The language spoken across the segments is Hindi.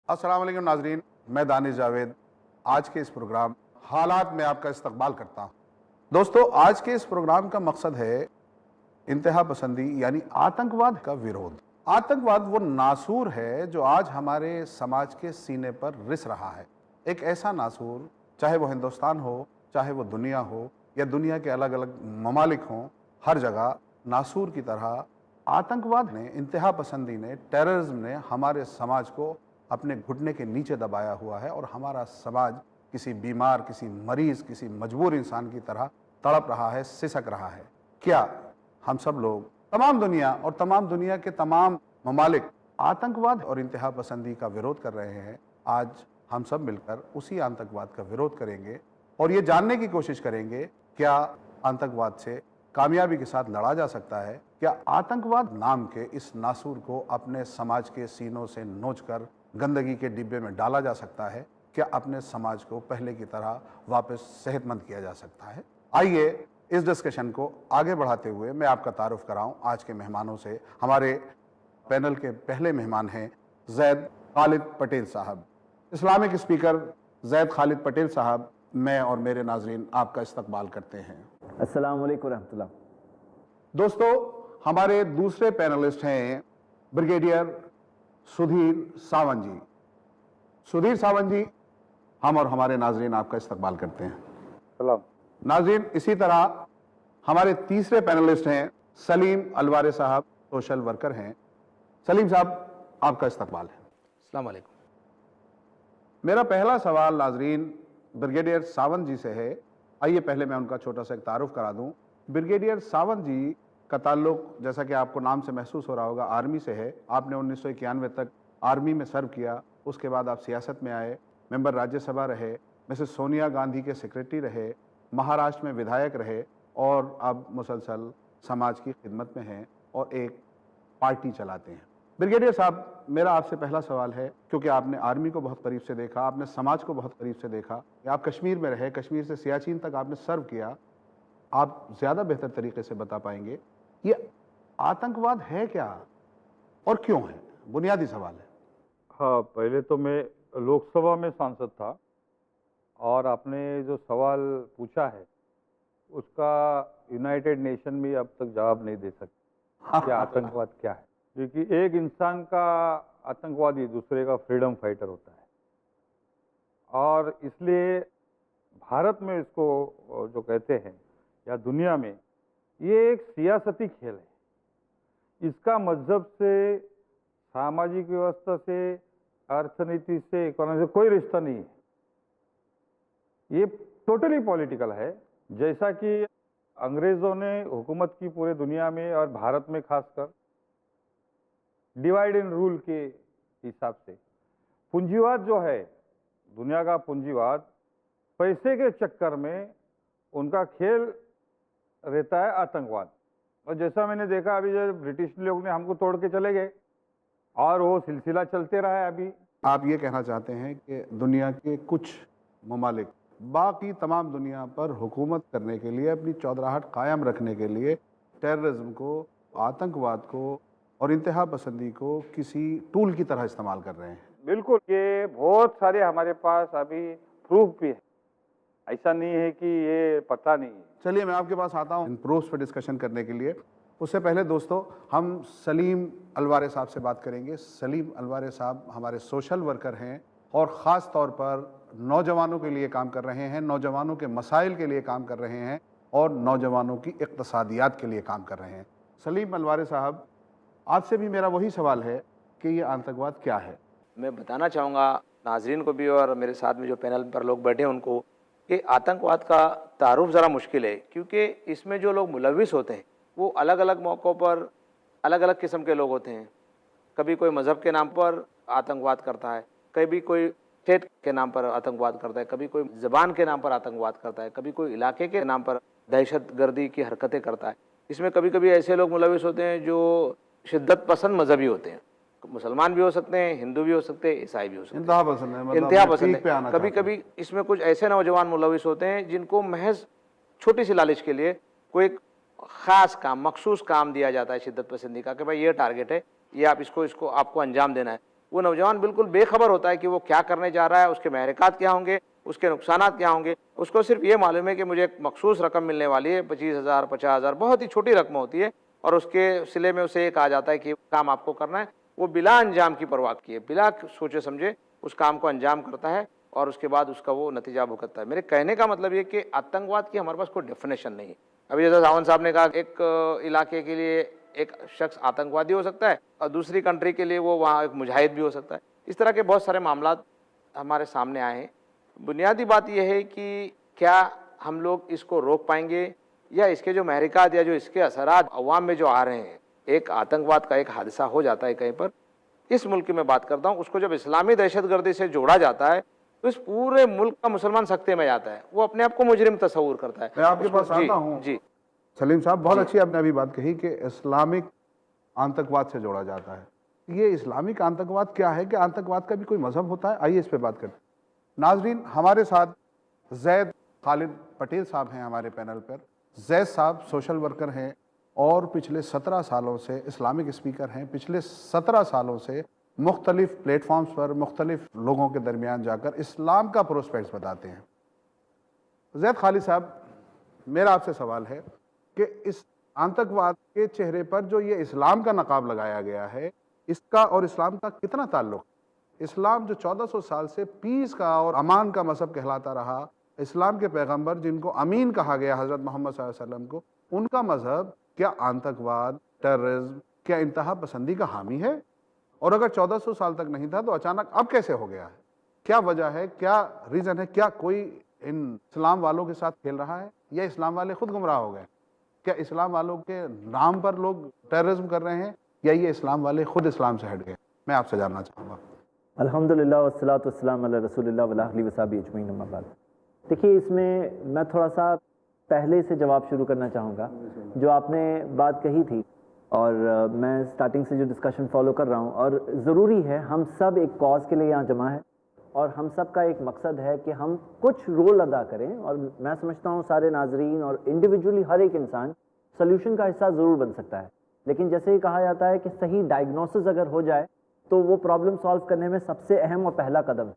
अस्सलाम वालेकुम नाजरीन, मैं दानिश जावेद आज के इस प्रोग्राम हालात में आपका इस्तकबाल करता हूँ। दोस्तों, आज के इस प्रोग्राम का मकसद है इंतहा पसंदी यानी आतंकवाद का विरोध। आतंकवाद वो नासूर है जो आज हमारे समाज के सीने पर रिस रहा है। एक ऐसा नासूर, चाहे वो हिंदुस्तान हो, चाहे वो दुनिया हो या दुनिया के अलग अलग ममालिक हों, हर जगह नासूर की तरह आतंकवाद ने, इंतहा पसंदी ने, टेररिज्म ने हमारे समाज को अपने घुटने के नीचे दबाया हुआ है और हमारा समाज किसी बीमार, किसी मरीज, किसी मजबूर इंसान की तरह तड़प रहा है, सिसक रहा है। क्या हम सब लोग, तमाम दुनिया और तमाम दुनिया के तमाम ममालिक आतंकवाद और इंतहा पसंदी का विरोध कर रहे हैं? आज हम सब मिलकर उसी आतंकवाद का विरोध करेंगे और ये जानने की कोशिश करेंगे क्या आतंकवाद से कामयाबी के साथ लड़ा जा सकता है। क्या आतंकवाद नाम के इस नासूर को अपने समाज के सीनों से नोचकर गंदगी के डिब्बे में डाला जा सकता है? क्या अपने समाज को पहले की तरह वापस सेहतमंद किया जा सकता है? आइए इस डिस्कशन को आगे बढ़ाते हुए मैं आपका तारुफ कराऊं आज के मेहमानों से। हमारे पैनल के पहले मेहमान हैं जैद खालिद पटेल साहब। इस्लामिक स्पीकर जैद खालिद पटेल साहब, मैं और मेरे नाजरीन आपका इस्तकबाल करते हैं। अस्सलाम वालेकुम रहमतुल्लाह। दोस्तों, हमारे दूसरे पैनलिस्ट हैं ब्रिगेडियर सुधीर सावंत जी। सुधीर सावंत जी, हम और हमारे नाजरीन आपका इस्तकबाल करते हैं। सलाम। नाजरीन, इसी तरह हमारे तीसरे पैनलिस्ट हैं सलीम अलवारे साहब, सोशल वर्कर हैं। सलीम साहब, आपका इस्तकबाल है। अस्सलाम वालेकुम। मेरा पहला सवाल नाजरीन ब्रिगेडियर सावंत जी से है। आइए पहले मैं उनका छोटा सा एक तारुफ करा दूं। ब्रिगेडियर सावंत जी का ताल्लुक, जैसा कि आपको नाम से महसूस हो रहा होगा, आर्मी से है। आपने 1991 तक आर्मी में सर्व किया, उसके बाद आप सियासत में आए, मेंबर राज्यसभा रहे, मिसेस सोनिया गांधी के सेक्रेटरी रहे, महाराष्ट्र में विधायक रहे और अब मुसलसल समाज की खिदमत में हैं और एक पार्टी चलाते हैं। ब्रिगेडियर साहब, मेरा आपसे पहला सवाल है, क्योंकि आपने आर्मी को बहुत करीब से देखा, आपने समाज को बहुत करीब से देखा, आप कश्मीर में रहे, कश्मीर से सियाचिन तक आपने सर्व किया, आप ज़्यादा बेहतर तरीके से बता पाएंगे ये आतंकवाद है क्या और क्यों है? बुनियादी सवाल है। हाँ, पहले तो मैं लोकसभा में सांसद था और आपने जो सवाल पूछा है उसका यूनाइटेड नेशन भी अब तक जवाब नहीं दे सकती कि आतंकवाद क्या है, क्योंकि एक इंसान का आतंकवादी दूसरे का फ्रीडम फाइटर होता है और इसलिए भारत में इसको जो कहते हैं या दुनिया में, ये एक सियासती खेल है। इसका मजहब से, सामाजिक व्यवस्था से, अर्थनीति से, इकोनॉमी से कोई रिश्ता नहीं है। ये टोटली पॉलिटिकल है। जैसा कि अंग्रेजों ने हुकूमत की पूरे दुनिया में और भारत में खासकर डिवाइड एंड रूल के हिसाब से, पूंजीवाद जो है, दुनिया का पूंजीवाद, पैसे के चक्कर में उनका खेल रहता है आतंकवाद। और जैसा मैंने देखा अभी, जो ब्रिटिश लोग ने हमको तोड़ के चले गए और वो सिलसिला चलते रहा है। अभी आप ये कहना चाहते हैं कि दुनिया के कुछ ममालिक बाकी तमाम दुनिया पर हुकूमत करने के लिए, अपनी चौधराहट कायम रखने के लिए टेररिज्म को, आतंकवाद को और इंतहा पसंदी को किसी टूल की तरह इस्तेमाल कर रहे हैं? बिल्कुल, ये बहुत सारे हमारे पास अभी प्रूफ भी है, ऐसा नहीं है कि ये पता नहीं है। चलिए मैं आपके पास आता हूँ इन प्रूफ्स पर डिस्कशन करने के लिए। उससे पहले दोस्तों, हम सलीम अलवारे साहब से बात करेंगे। सलीम अलवारे साहब हमारे सोशल वर्कर हैं और ख़ास तौर पर नौजवानों के लिए काम कर रहे हैं, नौजवानों के मसाइल के लिए काम कर रहे हैं और नौजवानों की इक़्तिसादियात के लिए काम कर रहे हैं। सलीम अलवारे साहब, आपसे भी मेरा वही सवाल है कि ये आतंकवाद क्या है? मैं बताना चाहूँगा नाजरीन को भी और मेरे साथ में जो पैनल पर लोग बैठे हैं उनको कि आतंकवाद का तारुफ ज़रा मुश्किल है, क्योंकि इसमें जो लोग मुलविस होते हैं वो अलग अलग मौक़ों पर अलग अलग किस्म के लोग होते हैं। कभी कोई मज़हब के नाम पर आतंकवाद करता है, कभी कोई स्टेट के नाम पर आतंकवाद करता है, कभी कोई ज़बान के नाम पर आतंकवाद करता है, कभी कोई इलाके के नाम पर दहशतगर्दी की हरकतें करता है। इसमें कभी कभी ऐसे लोग मुलविस होते हैं जो शिद्दत पसंद मजहबी होते हैं। मुसलमान भी हो सकते हैं, हिंदू भी हो सकते हैं, ईसाई भी हो सकते हैं। इंतहा पसंद है, मतलब इंतहा पसंद पीक पे आना है। कभी चाहते हैं। कभी इसमें कुछ ऐसे नौजवान मुलविस होते हैं जिनको महज छोटी सी लालच के लिए कोई एक ख़ास काम, मखसूस काम दिया जाता है शिद्दत पसंदी का, कि भाई ये टारगेट है, ये आप इसको आपको अंजाम देना है। वो नौजवान बिल्कुल बेखबर होता है कि वो क्या करने जा रहा है, उसके महरक़ात क्या होंगे, उसके नुकसानात क्या होंगे। उसको सिर्फ ये मालूम है कि मुझे एक मखसूस रकम मिलने वाली है, 25,000 50,000, बहुत ही छोटी रकम होती है, और उसके सिले में उसे ये कहा जाता है कि काम आपको करना है। वो बिला अंजाम की परवाह किए, बिला सोचे समझे उस काम को अंजाम करता है और उसके बाद उसका वो नतीजा भुगतता है। मेरे कहने का मतलब ये कि आतंकवाद की हमारे पास कोई डेफिनेशन नहीं है। अभी जैसा सावंत साहब ने कहा, एक इलाके के लिए एक शख्स आतंकवादी हो सकता है और दूसरी कंट्री के लिए वो वहाँ एक मुजाहिद भी हो सकता है। इस तरह के बहुत सारे मामला हमारे सामने आए हैं। बुनियादी बात यह है कि क्या हम लोग इसको रोक पाएंगे, या इसके जो महरिकात या जो इसके असरात अवाम में जो आ रहे हैं, एक आतंकवाद का एक हादसा हो जाता है कहीं पर, इस मुल्क की मैं बात करता हूँ, उसको जब इस्लामी दहशतगर्दी से जोड़ा जाता है तो इस पूरे मुल्क का मुसलमान सख्ते में जाता है, वो अपने आप को मुजरिम तस्वूर करता है। मैं आपके उसको- पास जी, आता हूँ। जी सलीम साहब, बहुत अच्छी आपने अभी बात कही कि इस्लामिक आतंकवाद से जोड़ा जाता है। ये इस्लामिक आतंकवाद क्या है, कि आतंकवाद का भी कोई मजहब होता है? आइए इस पे बात करते हैं। नाजरीन, हमारे साथ जैद खालिद पटेल साहब हैं हमारे पैनल पर। जैद साहब सोशल वर्कर हैं और पिछले 17 सालों से इस्लामिक स्पीकर हैं। पिछले 17 सालों से मुख्तलिफ प्लेटफॉर्म्स पर मुख्तलिफ लोगों के दरमियान जाकर इस्लाम का प्रोस्पेक्ट्स बताते हैं। जैद खालिद साहब, मेरा आपसे सवाल है कि इस आतंकवाद के चेहरे पर जो ये इस्लाम का नकाब लगाया गया है, इसका और इस्लाम का कितना ताल्लुक? इस्लाम जो 1400 साल से पीस का और अमान का मजहब कहलाता रहा, इस्लाम के पैगंबर जिनको अमीन कहा गया हज़रत मोहम्मद सल्लल्लाहु अलैहि वसल्लम को, उनका मजहब क्या आतंकवाद, टेररिज्म, क्या इंतहा पसंदी का हामी है? और अगर 1400 साल तक नहीं था तो अचानक अब कैसे हो गया है? क्या वजह है, क्या रीज़न है? क्या कोई इन इस्लाम वालों के साथ खेल रहा है, या इस्लाम वाले खुद गुमराह हो गए? क्या इस्लाम वालों के नाम पर लोग टेररिज्म कर रहे हैं, या ये इस्लाम वाले खुद इस्लाम से हट गए? मैं आपसे जानना चाहूँगा। अल्हम्दुलिल्लाह वस्सलातु वस्सलामु अला रसूलिल्लाह व अला आलिहि व सहबिहि अजमईन, अम्मा बाद। देखिए, इसमें मैं थोड़ा सा पहले से जवाब शुरू करना चाहूँगा। जो आपने बात कही थी, और मैं स्टार्टिंग से जो डिस्कशन फॉलो कर रहा हूँ, और ज़रूरी है, हम सब एक कॉज के लिए यहाँ जमा है और हम सब का एक मकसद है कि हम कुछ रोल अदा करें। और मैं समझता हूँ सारे नाजरीन और इंडिविजुअली हर एक इंसान सोल्यूशन का हिस्सा ज़रूर बन सकता है। लेकिन जैसे ही कहा जाता है कि सही डायग्नोसिस अगर हो जाए तो वो प्रॉब्लम सॉल्व करने में सबसे अहम और पहला कदम है।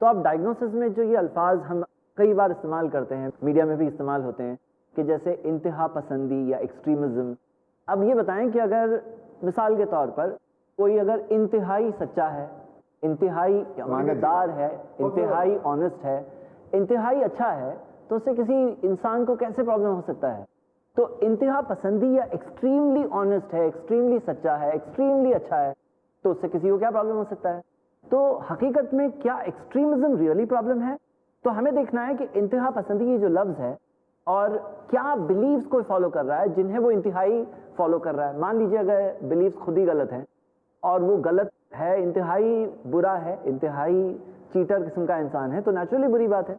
तो अब डायग्नोसिस में जो ये अल्फाज हम कई बार इस्तेमाल करते हैं, मीडिया में भी इस्तेमाल होते हैं, कि जैसे इंतहा पसंदी या एक्सट्रीमिज़म। अब ये बताएं कि अगर मिसाल के तौर पर कोई अगर इंतहाई सच्चा है, इंतहाई अमानतदार है, इंतहाई ऑनेस्ट है, इंतहाई अच्छा है, तो उससे किसी इंसान को कैसे प्रॉब्लम हो सकता है? तो इंतहा पसंदी या एक्सट्रीमली ऑनेस्ट है, एक्सट्रीमली सच्चा है, एक्सट्रीमली अच्छा है, तो उससे किसी को क्या प्रॉब्लम हो सकता है? तो हकीकत में क्या एक्सट्रीमिज्म रियली प्रॉब्लम है? तो हमें देखना है कि इंतहा पसंदी ये जो लफ्ज़ है, और क्या बिलीव्स कोई फॉलो कर रहा है जिन्हें वो इंतहाई फॉलो कर रहा है। मान लीजिए अगर बिलीव्स खुद ही गलत हैं और वो गलत है, इंतहाई बुरा है, इंतहाई चीटर किस्म का इंसान है, तो नेचुरली बुरी बात है।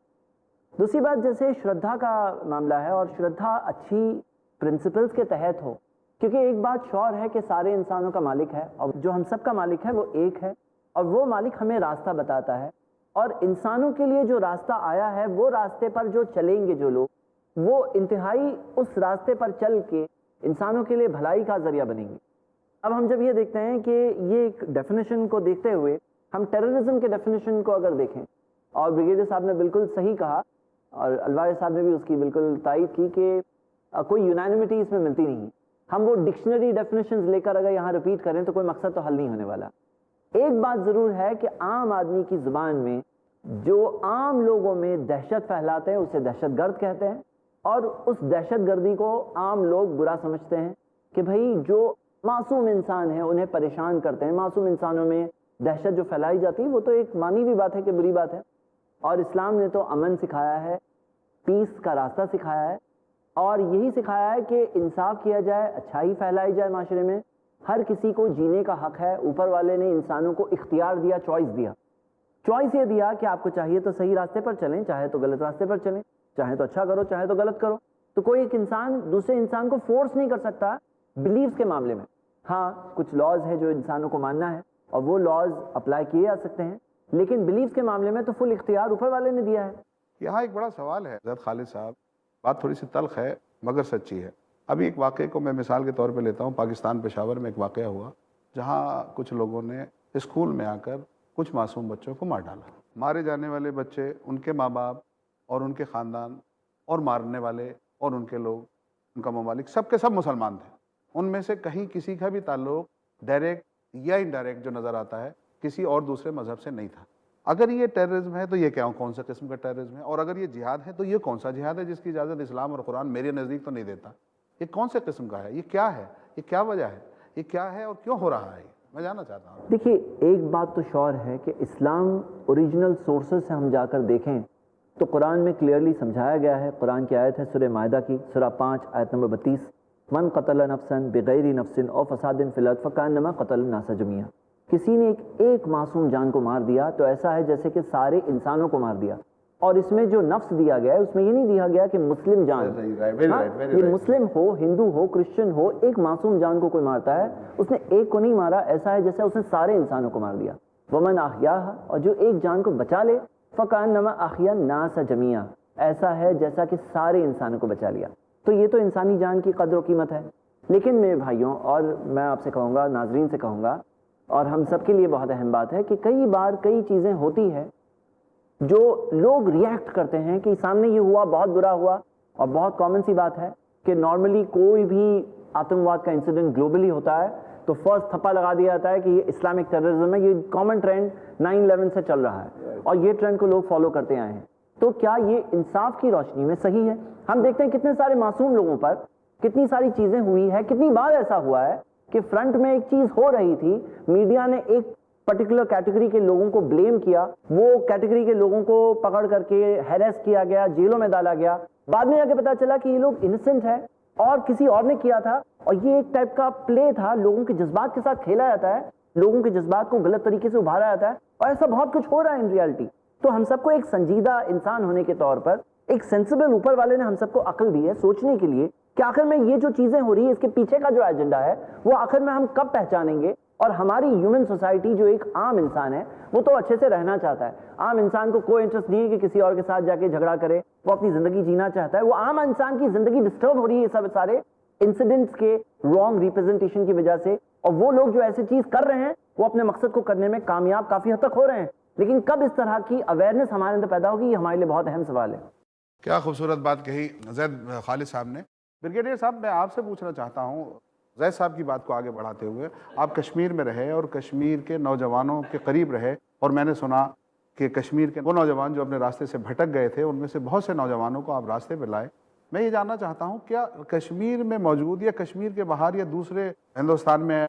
दूसरी बात, जैसे श्रद्धा का मामला है, और श्रद्धा अच्छी प्रिंसिपल्स के तहत हो, क्योंकि एक बात श्योर है कि सारे इंसानों का मालिक है, और जो हम सब का मालिक है वो एक है, और वो मालिक हमें रास्ता बताता है। और इंसानों के लिए जो रास्ता आया है, वो रास्ते पर जो चलेंगे जो लोग, वो इंतहाई उस रास्ते पर चल के इंसानों के लिए भलाई का जरिया बनेंगे। अब हम जब ये देखते हैं कि ये एक डेफिनेशन को देखते हुए हम टेररिज्म के डेफिनेशन को अगर देखें, और ब्रिगेडियर साहब ने बिल्कुल सही कहा, और अलवार साहब ने भी उसकी बिल्कुल तायद की कि कोई यूनानिमिटी इसमें मिलती नहीं। हम वो डिक्शनरी डेफिनेशंस लेकर अगर यहाँ रिपीट करें तो कोई मकसद तो हल नहीं होने वाला। एक बात ज़रूर है कि आम आदमी की ज़ुबान में जो आम लोगों में दहशत फैलाते हैं उसे दहशतगर्द कहते हैं, और उस दहशतगर्दी को आम लोग बुरा समझते हैं कि भाई जो मासूम इंसान है उन्हें परेशान करते हैं। मासूम इंसानों में दहशत जो फैलाई जाती है वो तो एक मानी भी बात है कि बुरी बात है। और इस्लाम ने तो अमन सिखाया है, पीस का रास्ता सिखाया है, और यही सिखाया है कि इंसाफ किया जाए, अच्छाई फैलाई जाए माशरे में। हर किसी को जीने का हक है। ऊपर वाले ने इंसानों को इख्तियार दिया, चॉइस दिया। चॉइस ये दिया कि आपको चाहिए तो सही रास्ते पर चलें, चाहे तो गलत रास्ते पर चलें, चाहे तो अच्छा करो, चाहे तो गलत करो। तो कोई एक इंसान दूसरे इंसान को फोर्स नहीं कर सकता बिलीव्स के मामले में। हाँ, कुछ लॉज है जो इंसानों को मानना है और वो लॉज अप्लाई किए जा सकते हैं, लेकिन बिलीव्स के मामले में तो फुल इख्तियार ऊपर वाले ने दिया है। यहाँ एक बड़ा सवाल है जैद खालिद साहब, बात थोड़ी सी तल्ख है मगर सच्ची है। अभी एक वाक़े को मैं मिसाल के तौर पे लेता हूँ। पाकिस्तान पेशावर में एक वाक़या हुआ जहाँ कुछ लोगों ने स्कूल में आकर कुछ मासूम बच्चों को मार डाला। मारे जाने वाले बच्चे, उनके माँ बाप और उनके ख़ानदान, और मारने वाले और उनके लोग, उनका ममालिक, सब के सब मुसलमान थे। उनमें से कहीं किसी का भी ताल्लुक डायरेक्ट या इनडायरेक्ट जो नज़र आता है किसी और दूसरे मज़हब से नहीं था। अगर ये टेररिज्म है तो ये क्या, कौन सा किस्म का टेररिज्म है? और अगर ये जिहाद है तो ये कौन सा जिहाद है जिसकी इजाज़त इस्लाम और कुरान मेरे नज़दीक तो नहीं देता? ये कौन से किस्म का है? ये क्या है? ये क्या वजह है? ये क्या है और क्यों हो रहा है? मैं जानना चाहता हूँ। देखिए, एक बात तो श्योर है कि इस्लाम ओरिजिनल सोर्सेज से हम जाकर देखें तो कुरान में क्लियरली समझाया गया है। कुरान की आयत है सूरह मायदा की, सूरह 5 आयत नंबर 32, मन क़तल नफ्सन बिगैरि नफ्सिन औ फसादिन फिल अर्ज़ फ़कअन्नमा क़तल नास जमीआ। किसी ने एक मासूम जान को मार दिया तो ऐसा है जैसे कि सारे इंसानों को मार दिया। और इसमें जो नफ्स दिया गया है उसमें ये नहीं दिया गया कि मुस्लिम जान, ये मुस्लिम हो, हिंदू हो, क्रिश्चियन हो, एक मासूम जान को कोई मारता है, उसने एक को नहीं मारा, ऐसा है जैसे उसने सारे इंसानों को मार दिया। वमन अहयाहा, और जो एक जान को बचा ले, फ़कअन्नमा अहया नास जमीआ, ऐसा है जैसा कि सारे इंसानों को बचा लिया। तो ये तो इंसानी जान की कदर कीमत है। लेकिन मेरे भाइयों, और मैं आपसे कहूँगा, नाजरीन से कहूँगा, और हम सब के लिए बहुत अहम बात है कि कई बार कई चीज़ें होती है जो लोग रिएक्ट करते हैं कि सामने ये हुआ, बहुत बुरा हुआ। और बहुत कॉमन सी बात है कि नॉर्मली कोई भी आतंकवाद का इंसिडेंट ग्लोबली होता है तो फर्स्ट थप्पा लगा दिया जाता है कि ये इस्लामिक टेररिज्म है। ये कॉमन ट्रेंड 9/11 से चल रहा है और ये ट्रेंड को लोग फॉलो करते आए हैं। तो क्या ये इंसाफ की रोशनी में सही है? हम देखते हैं कितने सारे मासूम लोगों पर कितनी सारी चीज़ें हुई है। कितनी बार ऐसा हुआ है कि फ्रंट में एक चीज़ हो रही थी, मीडिया ने एक पर्टिकुलर कैटेगरी के लोगों को ब्लेम किया, वो कैटेगरी के लोगों को पकड़ करके हैरेस किया गया, जेलों में डाला गया। बाद में जाके पता चला कि ये लोग इनोसेंट है और किसी और ने किया था, और ये एक टाइप का प्ले था, लोगों के जज्बात के साथ खेला जाता है, लोगों के जज्बात को गलत तरीके से उभारा जाता है, और ऐसा बहुत कुछ हो रहा है इन रियलिटी। तो हम सबको एक संजीदा इंसान होने के तौर पर, एक सेंसिबल ऊपर वाले ने हम सबको अक्ल दी है सोचने के लिए कि आखिर में ये जो चीजें हो रही है इसके पीछे का जो एजेंडा है वो आखिर में हम कब पहचानेंगे। और हमारी ह्यूमन सोसाइटी जो एक आम इंसान है वो तो अच्छे से रहना चाहता है। आम इंसान को कोई इंटरेस्ट नहीं है कि किसी और के साथ जाके झगड़ा करे, वो अपनी जिंदगी जीना चाहता है। वो आम इंसान की जिंदगी डिस्टर्ब हो रही है सब सारे इंसिडेंट्स के रॉन्ग रिप्रेजेंटेशन की वजह से, और वो लोग जो ऐसी चीज कर रहे हैं वो अपने मकसद को करने में कामयाब काफी हद तक हो रहे हैं। लेकिन कब इस तरह की अवेयरनेस हमारे अंदर पैदा होगी, ये हमारे लिए बहुत अहम सवाल है। क्या खूबसूरत बात कही जैद खालिद साहब ने। ब्रिगेडियर साहब, मैं आपसे पूछना चाहता हूँ, जैद साहब की बात को आगे बढ़ाते हुए, आप कश्मीर में रहे और कश्मीर के नौजवानों के करीब रहे, और मैंने सुना कि कश्मीर के वो नौजवान जो अपने रास्ते से भटक गए थे उनमें से बहुत से नौजवानों को आप रास्ते पर लाए। मैं ये जानना चाहता हूँ, क्या कश्मीर में मौजूद या कश्मीर के बाहर या दूसरे हिंदुस्तान में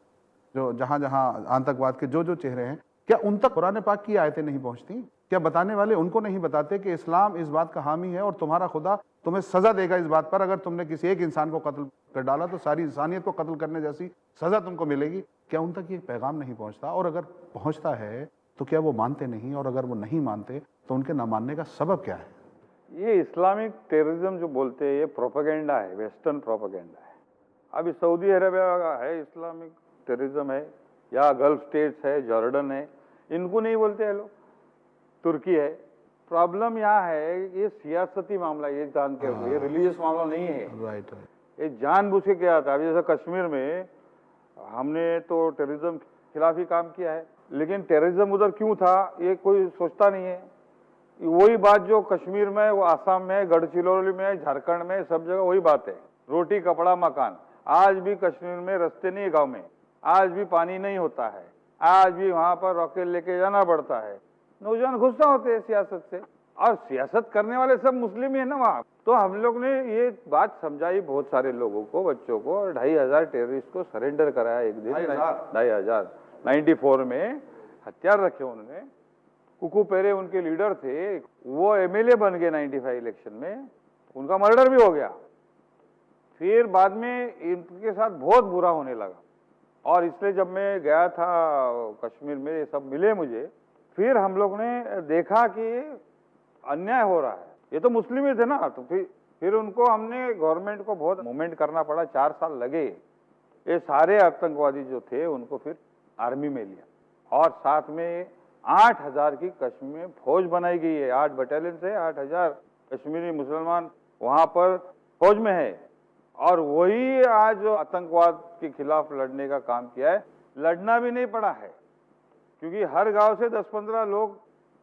जो जहाँ जहाँ आतंकवाद के जो जो चेहरे हैं, क्या उन तक कुरान पाक की आयतें नहीं पहुँचती? क्या बताने वाले उनको नहीं बताते कि इस्लाम इस बात का हामी है और तुम्हारा खुदा तुम्हें सज़ा देगा इस बात पर, अगर तुमने किसी एक इंसान को कत्ल कर डाला तो सारी इंसानियत को कत्ल करने जैसी सज़ा तुमको मिलेगी? क्या उन तक ये पैगाम नहीं पहुँचता? और अगर पहुँचता है तो क्या वो मानते नहीं? और अगर वो नहीं मानते तो उनके ना मानने का सबब क्या है? ये इस्लामिक टेररिज्म जो बोलते हैं ये प्रोपेगेंडा है, वेस्टर्न प्रोपेगेंडा है। अभी सऊदी अरेबिया का है इस्लामिक टेररिज्म है, या गल्फ स्टेट्स है, जॉर्डन है, इनको नहीं बोलते हैं लोग, तुर्की है। प्रॉब्लम यहाँ है ये सियासती मामला, ये जान के ये रिलीजियस मामला नहीं है। राइट। ये जानबूझ के क्या था। अभी जैसे कश्मीर में हमने तो टेररिज्म खिलाफ ही काम किया है, लेकिन टेररिज्म उधर क्यों था ये कोई सोचता नहीं है। वही बात जो कश्मीर में, वो आसाम में, गढ़चिरौली में, झारखंड में, सब जगह वही बात है। रोटी कपड़ा मकान। आज भी कश्मीर में रास्ते नहीं है, गाँव में आज भी पानी नहीं होता है, आज भी वहाँ पर रॉकेट लेके जाना पड़ता है। नौजवान गुस्सा होते हैं सियासत से, और सियासत करने वाले सब मुस्लिम ही है ना वहाँ। तो हम लोग ने ये बात समझाई बहुत सारे लोगों को, बच्चों को, और 2,500 टेररिस्ट को सरेंडर कराया एक दिन। 2,500 94 में हथियार रखे उन्होंने। कुकू पेरे उनके लीडर थे, वो एमएलए बन गए 95 इलेक्शन में, उनका मर्डर भी हो गया। फिर बाद में इनके साथ बहुत बुरा होने लगा, और इसलिए जब मैं गया था कश्मीर में, ये सब मिले मुझे, फिर हम लोग ने देखा कि अन्याय हो रहा है। ये तो मुस्लिम ही थे ना, तो फिर उनको हमने गवर्नमेंट को बहुत मूवमेंट करना पड़ा, 4 साल लगे। ये सारे आतंकवादी जो थे उनको फिर आर्मी में लिया, और साथ में 8,000 की कश्मीर में फौज बनाई गई है। 8 बटालियन से 8,000 कश्मीरी मुसलमान वहाँ पर फौज में है, और वही आज आतंकवाद के खिलाफ लड़ने का काम किया है। लड़ना भी नहीं पड़ा है, क्योंकि हर गांव से 10-15 लोग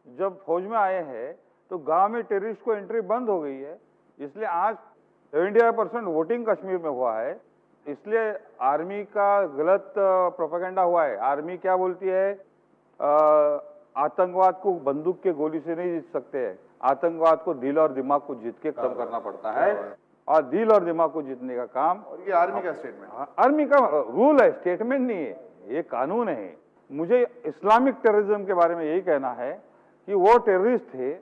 जब फौज में आए हैं तो गांव में टेररिस्ट को एंट्री बंद हो गई है। इसलिए आज 75% वोटिंग कश्मीर में हुआ है। इसलिए आर्मी का गलत प्रोपेगेंडा हुआ है। आर्मी क्या बोलती है, आतंकवाद को बंदूक के गोली से नहीं जीत सकते हैं, आतंकवाद को दिल और दिमाग को जीत के खत्म करना पड़ता है। और दिल और दिमाग को जीतने का काम, और ये आर्मी का स्टेटमेंट, आर्मी का रूल है, स्टेटमेंट नहीं है, ये कानून है। मुझे इस्लामिक टेररिज्म के बारे में यही कहना है कि वो टेररिस्ट थे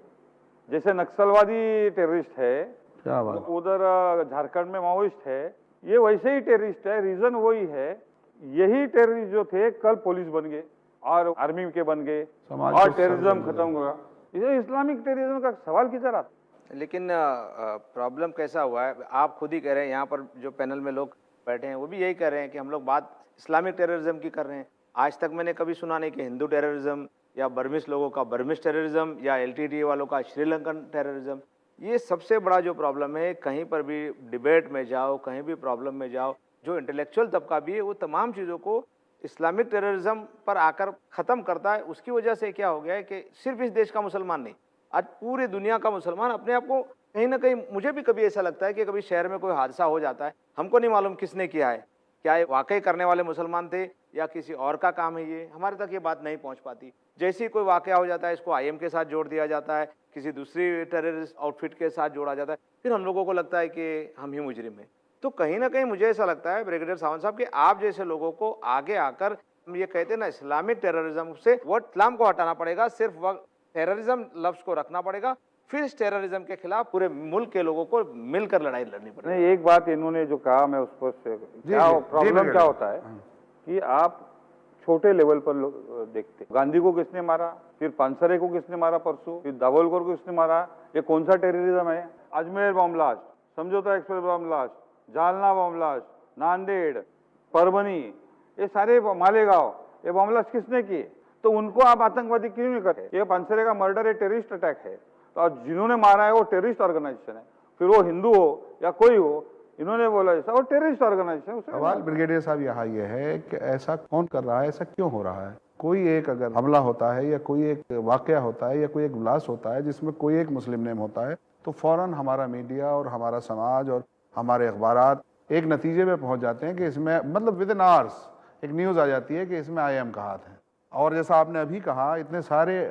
जैसे नक्सलवादी टेररिस्ट है, क्या बात, उधर झारखंड में माओइस्ट है, ये वैसे ही टेररिस्ट है। रीजन वही है, यही टेररिस्ट जो थे कल पुलिस बन गए और आर्मी के बन गए और टेररिज्म खत्म हुआ। इसे इस्लामिक टेररिज्म का सवाल किधर आता? लेकिन प्रॉब्लम कैसा हुआ है, आप खुद ही कह रहे हैं, यहाँ पर जो पैनल में लोग बैठे हैं वो भी यही कह रहे हैं कि हम लोग बात इस्लामिक टेररिज्म की कर रहे हैं। आज तक मैंने कभी सुना नहीं कि हिंदू टेररिज्म या बर्मिस लोगों का बर्मिस टेररिज्म या LTTE वालों का श्रीलंकन टेररिज्म। ये सबसे बड़ा जो प्रॉब्लम है, कहीं पर भी डिबेट में जाओ, कहीं भी प्रॉब्लम में जाओ, जो इंटेलेक्चुअल तबका भी है वो तमाम चीज़ों को इस्लामिक टेररिज्म पर आकर ख़त्म करता है। उसकी वजह से क्या हो गया है कि सिर्फ इस देश का मुसलमान नहीं, आज पूरी दुनिया का मुसलमान अपने आप को कहीं ना कहीं, मुझे भी कभी ऐसा लगता है कि कभी शहर में कोई हादसा हो जाता है, हमको नहीं मालूम किसने किया है, क्या ये वाकई करने वाले मुसलमान थे या किसी और का काम है, ये हमारे तक ये बात नहीं पहुंच पाती। जैसे ही कोई वाकया हो जाता है इसको IM के साथ जोड़ दिया जाता है, किसी दूसरी टेररिस्ट आउटफिट के साथ जोड़ा जाता है, फिर हम लोगों को लगता है कि हम ही मुजरिम हैं। तो कहीं ना कहीं मुझे ऐसा लगता है ब्रिगेडियर सावंत साहब कि आप जैसे लोगों को आगे आकर, हम ये कहते हैं ना इस्लामिक टेररिज्म से वर्ड इस्लाम को हटाना पड़ेगा, सिर्फ टेररिज्म लफ्ज को रखना पड़ेगा, फिर इस टेररिज्म के खिलाफ पूरे मुल्क के लोगों को मिलकर लड़ाई लड़नी पड़ेगी। नहीं, एक बात इन्होंने जो कहा मैं उस पर क्या प्रॉब्लम क्या होता है कि आप छोटे लेवल पर देखते, गांधी को किसने मारा, फिर पानसरे को किसने मारा परसों, फिर दाभोलकर को किसने मारा, ये कौन सा टेररिज्म है? अजमेर बम ब्लास्ट, समझौता express bomb blast, Jalna bomb blast, Nanded, Parbhani, ये सारे मालेगांव, ये बम ब्लास्ट किसने किए? तो उनको आप आतंकवादी क्यों नहीं करते? ये पानसरे का मर्डर है, टेररिस्ट अटैक है, तो जिन्होंने मारा है वो टेररिस्ट ऑर्गेनाइजेशन है, फिर वो हिंदू हो या कोई हो, इन्होंने बोला जैसा वो टेररिस्ट ऑर्गेनाइजेशन। सवाल ब्रिगेडियर साहब यहाँ ये है कि ऐसा कौन कर रहा है, ऐसा क्यों हो रहा है? कोई एक अगर हमला होता है या कोई एक वाकया होता है या कोई एक ब्लास्ट होता है जिसमें कोई एक मुस्लिम नेम होता है, तो फौरन हमारा मीडिया और हमारा समाज और हमारे अखबारात एक नतीजे पे पहुंच जाते हैं कि इसमें, मतलब विद इन आवर्स एक न्यूज़ आ जाती है कि इसमें IM का हाथ है। और जैसा आपने अभी कहा, इतने सारे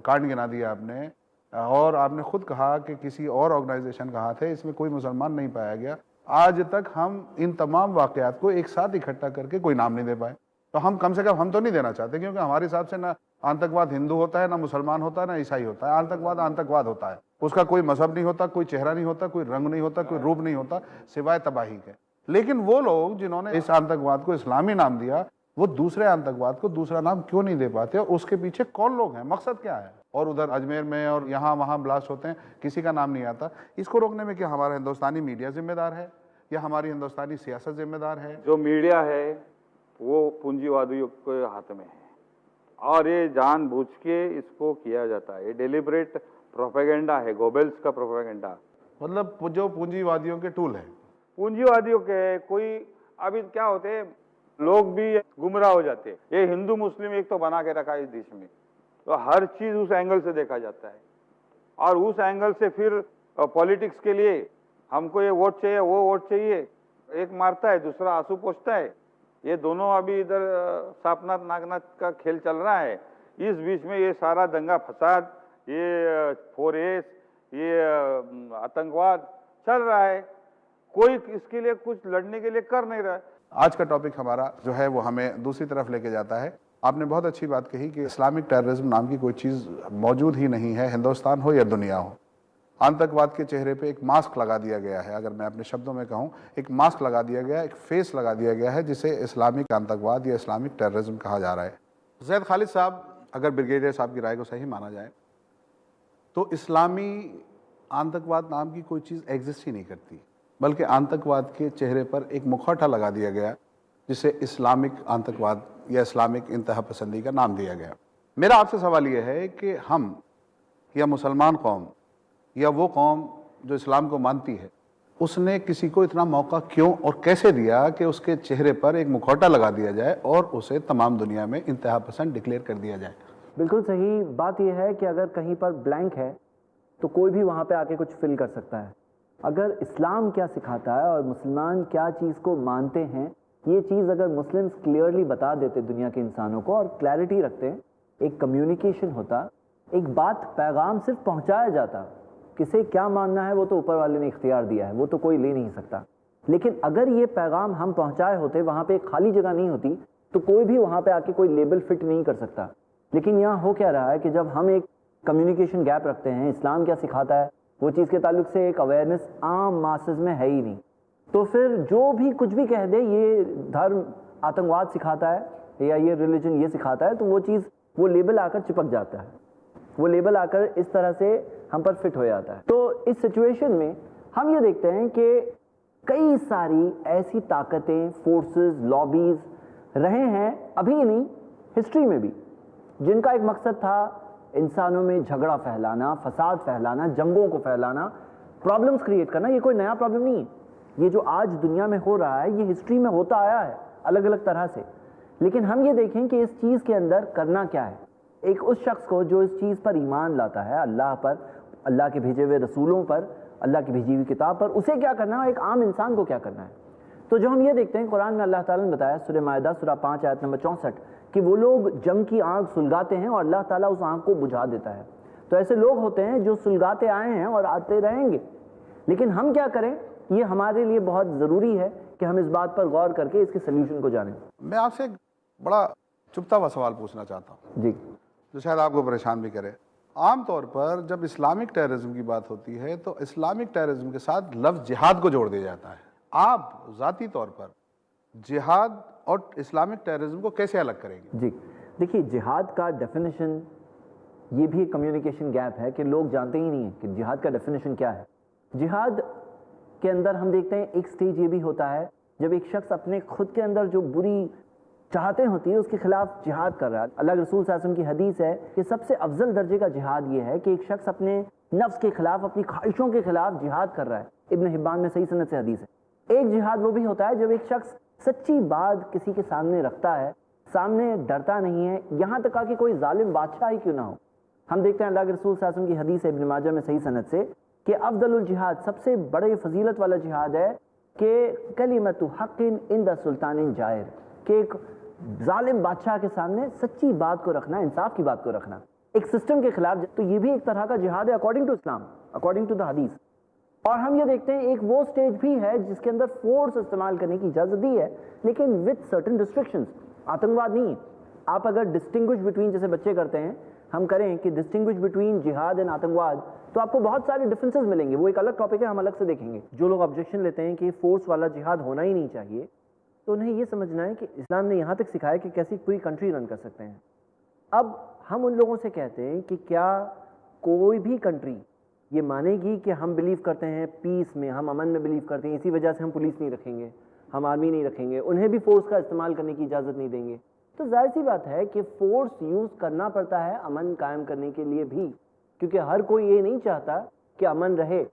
कांड गिना दिए आपने, और आपने खुद कहा कि किसी और ऑर्गेनाइजेशन का हाथ है, इसमें कोई मुसलमान नहीं पाया गया। आज तक हम इन तमाम वाकयात को एक साथ इकट्ठा करके कोई नाम नहीं दे पाए। तो हम कम से कम हम तो नहीं देना चाहते, क्योंकि हमारे हिसाब से ना आतंकवाद हिंदू होता है, ना मुसलमान होता है, ना ईसाई होता है। आतंकवाद आतंकवाद होता है, उसका कोई मजहब नहीं होता, कोई चेहरा नहीं होता, कोई रंग नहीं होता, कोई रूप नहीं होता, सिवाय तबाही के। लेकिन वो लोग जिन्होंने इस आतंकवाद को इस्लामी नाम दिया, वो दूसरे आतंकवाद को दूसरा नाम क्यों नहीं दे पाते, और उसके पीछे कौन लोग हैं, मकसद क्या है? और उधर अजमेर में और यहाँ वहाँ ब्लास्ट होते हैं, किसी का नाम नहीं आता। इसको रोकने में क्या हमारा हिंदुस्तानी मीडिया जिम्मेदार है या हमारी हिंदुस्तानी सियासत जिम्मेदार है? जो मीडिया है वो पूंजीवादियों के हाथ में है, और ये जानबूझ के इसको किया जाता है। ये डेलिब्रेट प्रोपेगेंडा है, गोबेल्स का प्रोपेगेंडा। मतलब जो पूंजीवादियों के टूल है, पूंजीवादियों के कोई, अभी क्या होते हैं लोग भी गुमराह हो जाते हैं। ये हिंदू मुस्लिम एक तो बना के रखा है इस देश में, तो हर चीज उस एंगल से देखा जाता है, और उस एंगल से फिर पॉलिटिक्स के लिए हमको ये वोट चाहिए, वो वोट चाहिए, एक मारता है दूसरा आंसू पोंछता है। ये दोनों अभी इधर सापनाथ नागनाथ का खेल चल रहा है। इस बीच में ये सारा दंगा फसाद, ये 4S, ये आतंकवाद चल रहा है। कोई इसके लिए कुछ लड़ने के लिए कर नहीं रहा है। आज का टॉपिक हमारा जो है वो हमें दूसरी तरफ लेके जाता है। आपने बहुत अच्छी बात कही कि इस्लामिक टेररिज्म नाम की कोई चीज़ मौजूद ही नहीं है, हिंदुस्तान हो या दुनिया हो। आतंकवाद के चेहरे पे एक मास्क लगा दिया गया है, अगर मैं अपने शब्दों में कहूँ, एक मास्क लगा दिया गया, एक फेस लगा दिया गया है, जिसे इस्लामिक आतंकवाद या इस्लामिक टेररिज्म कहा जा रहा है। ज़ैद खालिद साहब, अगर ब्रिगेडियर साहब की राय को सही माना जाए तो इस्लामी आतंकवाद नाम की कोई चीज़ एग्जिस्ट ही नहीं करती, बल्कि आतंकवाद के चेहरे पर एक मुखौटा लगा दिया गया जिसे इस्लामिक आतंकवाद या इस्लामिक इंतहा पसंदी का नाम दिया गया। मेरा आपसे सवाल यह है कि हम या मुसलमान कौम या वो कौम जो इस्लाम को मानती है, उसने किसी को इतना मौका क्यों और कैसे दिया कि उसके चेहरे पर एक मुखौटा लगा दिया जाए और उसे तमाम दुनिया में इंतहा पसंद डिक्लेयर कर दिया जाए? बिल्कुल सही बात यह है कि अगर कहीं पर ब्लैंक है तो कोई भी वहाँ पे आके कुछ फिल कर सकता है। अगर इस्लाम क्या सिखाता है और मुसलमान क्या चीज़ को मानते हैं, ये चीज़ अगर मुस्लिम्स क्लियरली बता देते दुनिया के इंसानों को और क्लैरिटी रखते, एक कम्युनिकेशन होता, एक बात पैगाम सिर्फ पहुँचाया जाता। किसे क्या मानना है वो तो ऊपर वाले ने इख्तियार दिया है, वो तो कोई ले नहीं सकता। लेकिन अगर ये पैगाम हम पहुँचाए होते, वहाँ पे एक खाली जगह नहीं होती, तो कोई भी वहाँ पे आके कोई लेबल फिट नहीं कर सकता। लेकिन यहाँ हो क्या रहा है कि जब हम एक कम्युनिकेशन गैप रखते हैं, इस्लाम क्या सिखाता है वो चीज़ के ताल्लुक से एक अवेयरनेस आम मासेस में है ही नहीं, तो फिर जो भी कुछ भी कह दे ये धर्म आतंकवाद सिखाता है या ये रिलीजन ये सिखाता है, तो वो चीज़ वो लेबल आकर चिपक जाता है, वो लेबल आकर इस तरह से हम पर फिट हो जाता है। तो इस सिचुएशन में हम ये देखते हैं कि कई सारी ऐसी ताकतें, फोर्सेस, लॉबीज रहे हैं, अभी नहीं हिस्ट्री में भी, जिनका एक मकसद था इंसानों में झगड़ा फैलाना, फसाद फैलाना, जंगों को फैलाना, प्रॉब्लम्स क्रिएट करना। ये कोई नया प्रॉब्लम नहीं है, ये जो आज दुनिया में हो रहा है ये हिस्ट्री में होता आया है अलग अलग तरह से। लेकिन हम ये देखें कि इस चीज़ के अंदर करना क्या है। एक उस शख्स को जो इस चीज़ पर ईमान लाता है, अल्लाह पर, अल्लाह के भेजे हुए रसूलों पर, अल्लाह की भेजी हुई किताब पर, उसे क्या करना है, एक आम इंसान को क्या करना है। तो जो हम ये देखते हैं कुरान में अल्लाह ताला ने बताया सूरह माइदा सूरह 5 आयत नंबर 64 कि वो लोग जंग की आग सुलगाते हैं और अल्लाह ताला उस आग को बुझा देता है। तो ऐसे लोग होते हैं जो सुलगाते आए हैं और आते रहेंगे। लेकिन हम क्या करें, ये हमारे लिए बहुत ज़रूरी है कि हम इस बात पर गौर करके इसके सोल्यूशन को जानें। मैं आपसे एक बड़ा चुभता हुआ सवाल पूछना चाहता हूँ जी, जो शायद आपको परेशान भी करे। आम तौर पर जब इस्लामिक टेररिज्म की बात होती है तो इस्लामिक टेररिज्म के साथ लफ्ज़ जिहाद को जोड़ दिया जाता है। आप ज़ाती तौर पर जिहाद और इस्लामिक टेररिज्म को कैसे अलग करेंगे? जी देखिए, जिहाद का डेफिनेशन, ये भी एक कम्युनिकेशन गैप है कि लोग जानते ही नहीं हैं कि जिहाद का डेफिनेशन क्या है। जिहाद के अंदर हम देखते हैं एक स्टेज ये भी होता है जब एक शख्स अपने खुद के अंदर जो बुरी चाहते होती है उसके खिलाफ जिहाद कर रहा है। अल्लाह के रसूल सल्लल्लाहु अलैहि वसल्लम की हदीस है कि सबसे अफजल दर्जे का जिहाद ये है कि एक शख्स अपने नफ्स के खिलाफ, अपनी ख्वाहिशों के खिलाफ जिहाद कर रहा है। इब्न हिब्बान में सही सनद से हदीस है। एक जिहाद वो भी होता है जब एक शख्स सच्ची बात किसी के सामने रखता है, सामने डरता नहीं है, यहाँ तक कि कोई जालिम बादशाह ही क्यों ना हो। हम देखते हैं अल्लाह के रसूल सल्लल्लाहु अलैहि वसल्लम की हदीस है इब्न माजा में सही सनद से कि अफदलुल जिहाद, सबसे बड़े फजीलत वाला जिहाद है कि कलिमतु हक़्क़िन इंद सुल्तानिन जायर, कि एक जालिम बादशाह के सामने सच्ची बात को रखना, इंसाफ की बात को रखना, एक सिस्टम के खिलाफ। तो ये भी एक तरह का जिहाद है according to Islam, according to the हदीस। और हम ये देखते हैं एक वो स्टेज भी है जिसके अंदर फोर्स इस्तेमाल करने की इजाज़त दी है, लेकिन विद सर्टेन रिस्ट्रिक्शंस। आतंकवाद नहीं। आप अगर डिस्टिंग्विश बिटवीन, जैसे बच्चे करते हैं, हम करें कि डिस्टिंग्विश बिटवीन जिहाद एंड आतंकवाद, तो आपको बहुत सारे डिफरेंसेस मिलेंगे। वो एक अलग टॉपिक है, हम अलग से देखेंगे। जो लोग ऑब्जेक्शन लेते हैं कि फोर्स वाला जिहाद होना ही नहीं चाहिए, तो उन्हें ये समझना है कि इस्लाम ने यहाँ तक सिखाया कि कैसी पूरी कंट्री रन कर सकते हैं। अब हम उन लोगों से कहते हैं कि क्या कोई भी कंट्री ये मानेगी कि हम बिलीव करते हैं पीस में, हम अमन में बिलीव करते हैं, इसी वजह से हम पुलिस नहीं रखेंगे, हम आर्मी नहीं रखेंगे, उन्हें भी फोर्स का इस्तेमाल करने की इजाज़त नहीं देंगे। तो जाहिर सी बात है कि फोर्स यूज़ करना पड़ता है अमन कायम करने के लिए भी, क्योंकि हर कोई ये नहीं चाहता कि अमन रहे।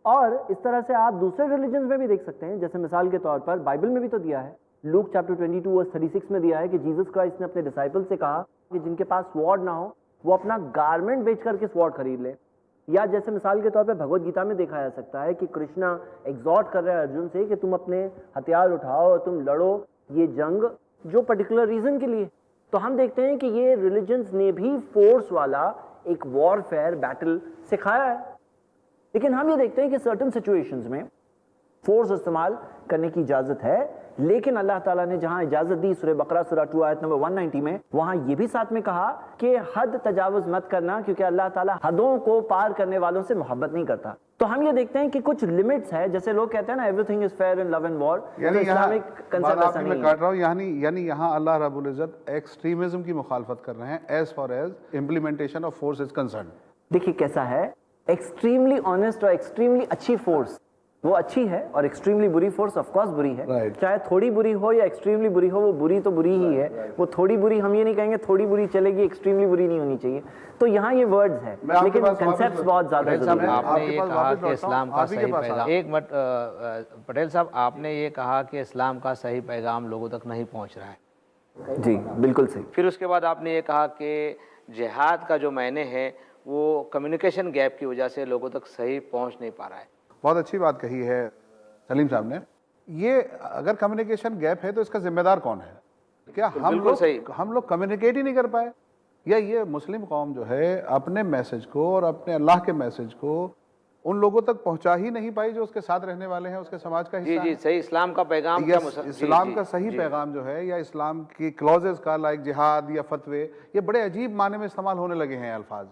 और इस तरह से आप दूसरे रिलीजन्स में भी देख सकते हैं। जैसे मिसाल के तौर पर बाइबल में भी तो दिया है, लूक चैप्टर 22 वर्स 36 में दिया है कि जीसस क्राइस्ट ने अपने डिसाइपल से कहा कि जिनके पास स्वॉर्ड ना हो वो अपना गारमेंट बेच करके स्वॉर्ड खरीद ले। या जैसे मिसाल के तौर पर भगवत गीता में देखा जा सकता है कि कृष्णा एग्जॉर्ट कर रहे हैं अर्जुन से कि तुम अपने हथियार उठाओ और तुम लड़ो ये जंग जो पर्टिकुलर रीजन के लिए। तो हम देखते हैं कि ये रिलीजन्स ने भी फोर्स वाला एक वॉरफेयर बैटल सिखाया है। लेकिन हम ये देखते हैं कि सर्टेन सिचुएशंस में फोर्स इस्तेमाल करने की इजाजत है, लेकिन अल्लाह ताला ने जहां इजाजत दी सूरह बकरा सूरह 2 आयत नंबर 190 में, वहां ये भी साथ में कहा कि हद तजावुज मत करना, क्योंकि अल्लाह ताला हदों को पार करने वालों से मोहब्बत नहीं करता। तो हम ये देखते हैं कि कुछ लिमिट्स है। जैसे लोग कहते हैं ना everything is fair in love and war, यानी इस्लामिक कंसेप्ट ऐसा मैं नहीं काट रहा हूँ, यानी यहाँ अल्लाह रब्बुल इज्जत एक्सट्रीमिज्म की मुखालफत कर रहे हैं as far as implementation of force is concern. देखिए कैसा है, एक्सट्रीमली ऑनेस्ट और एक्सट्रीमली अच्छी फोर्स वो अच्छी है और एक्सट्रीमली बुरी फोर्स ऑफ कोर्स बुरी है। Right. चाहे थोड़ी बुरी हो या एक्सट्रीमली बुरी हो, वो बुरी तो बुरी ही है। वो थोड़ी बुरी हम ये नहीं कहेंगे थोड़ी बुरी चलेगी, एक्सट्रीमली बुरी नहीं होनी चाहिए। तो यहाँ ये वर्ड्स हैं, मैं आपके लेकिन पास वापस कंसेप्ट्स बहुत ज्यादा पटेल साहब, जरूरी है। आपने आपके ये पास कहा वापस कि लौटता हूं, इस्लाम का आप ही के सही पास पैगाम, एक मिनट पटेल साहब, आपने ये कहा कि इस्लाम का सही पैगाम लोगों तक नहीं पहुंच रहा है। जी बिल्कुल सही। फिर उसके बाद आपने ये कहा कि जिहाद का जो मायने है वो कम्युनिकेशन गैप की वजह से लोगों तक सही पहुंच नहीं पा रहा है। बहुत अच्छी बात कही है सलीम साहब ने। ये अगर कम्युनिकेशन गैप है तो इसका जिम्मेदार कौन है? क्या बिल्कुल सही। हम लोग कम्युनिकेट ही नहीं कर पाए, या ये मुस्लिम कौम जो है अपने मैसेज को और अपने अल्लाह के मैसेज को उन लोगों तक पहुंचा ही नहीं पाई जो उसके साथ रहने वाले हैं, उसके समाज का जी हिस्सा जी, हैं? सही इस्लाम का पैगाम या क्या इस्लाम का सही पैगाम जो है, या इस्लाम की क्लॉजेस का, लाइक जिहाद या फतवे, ये बड़े अजीब माने में इस्तेमाल होने लगे हैं अल्फाज।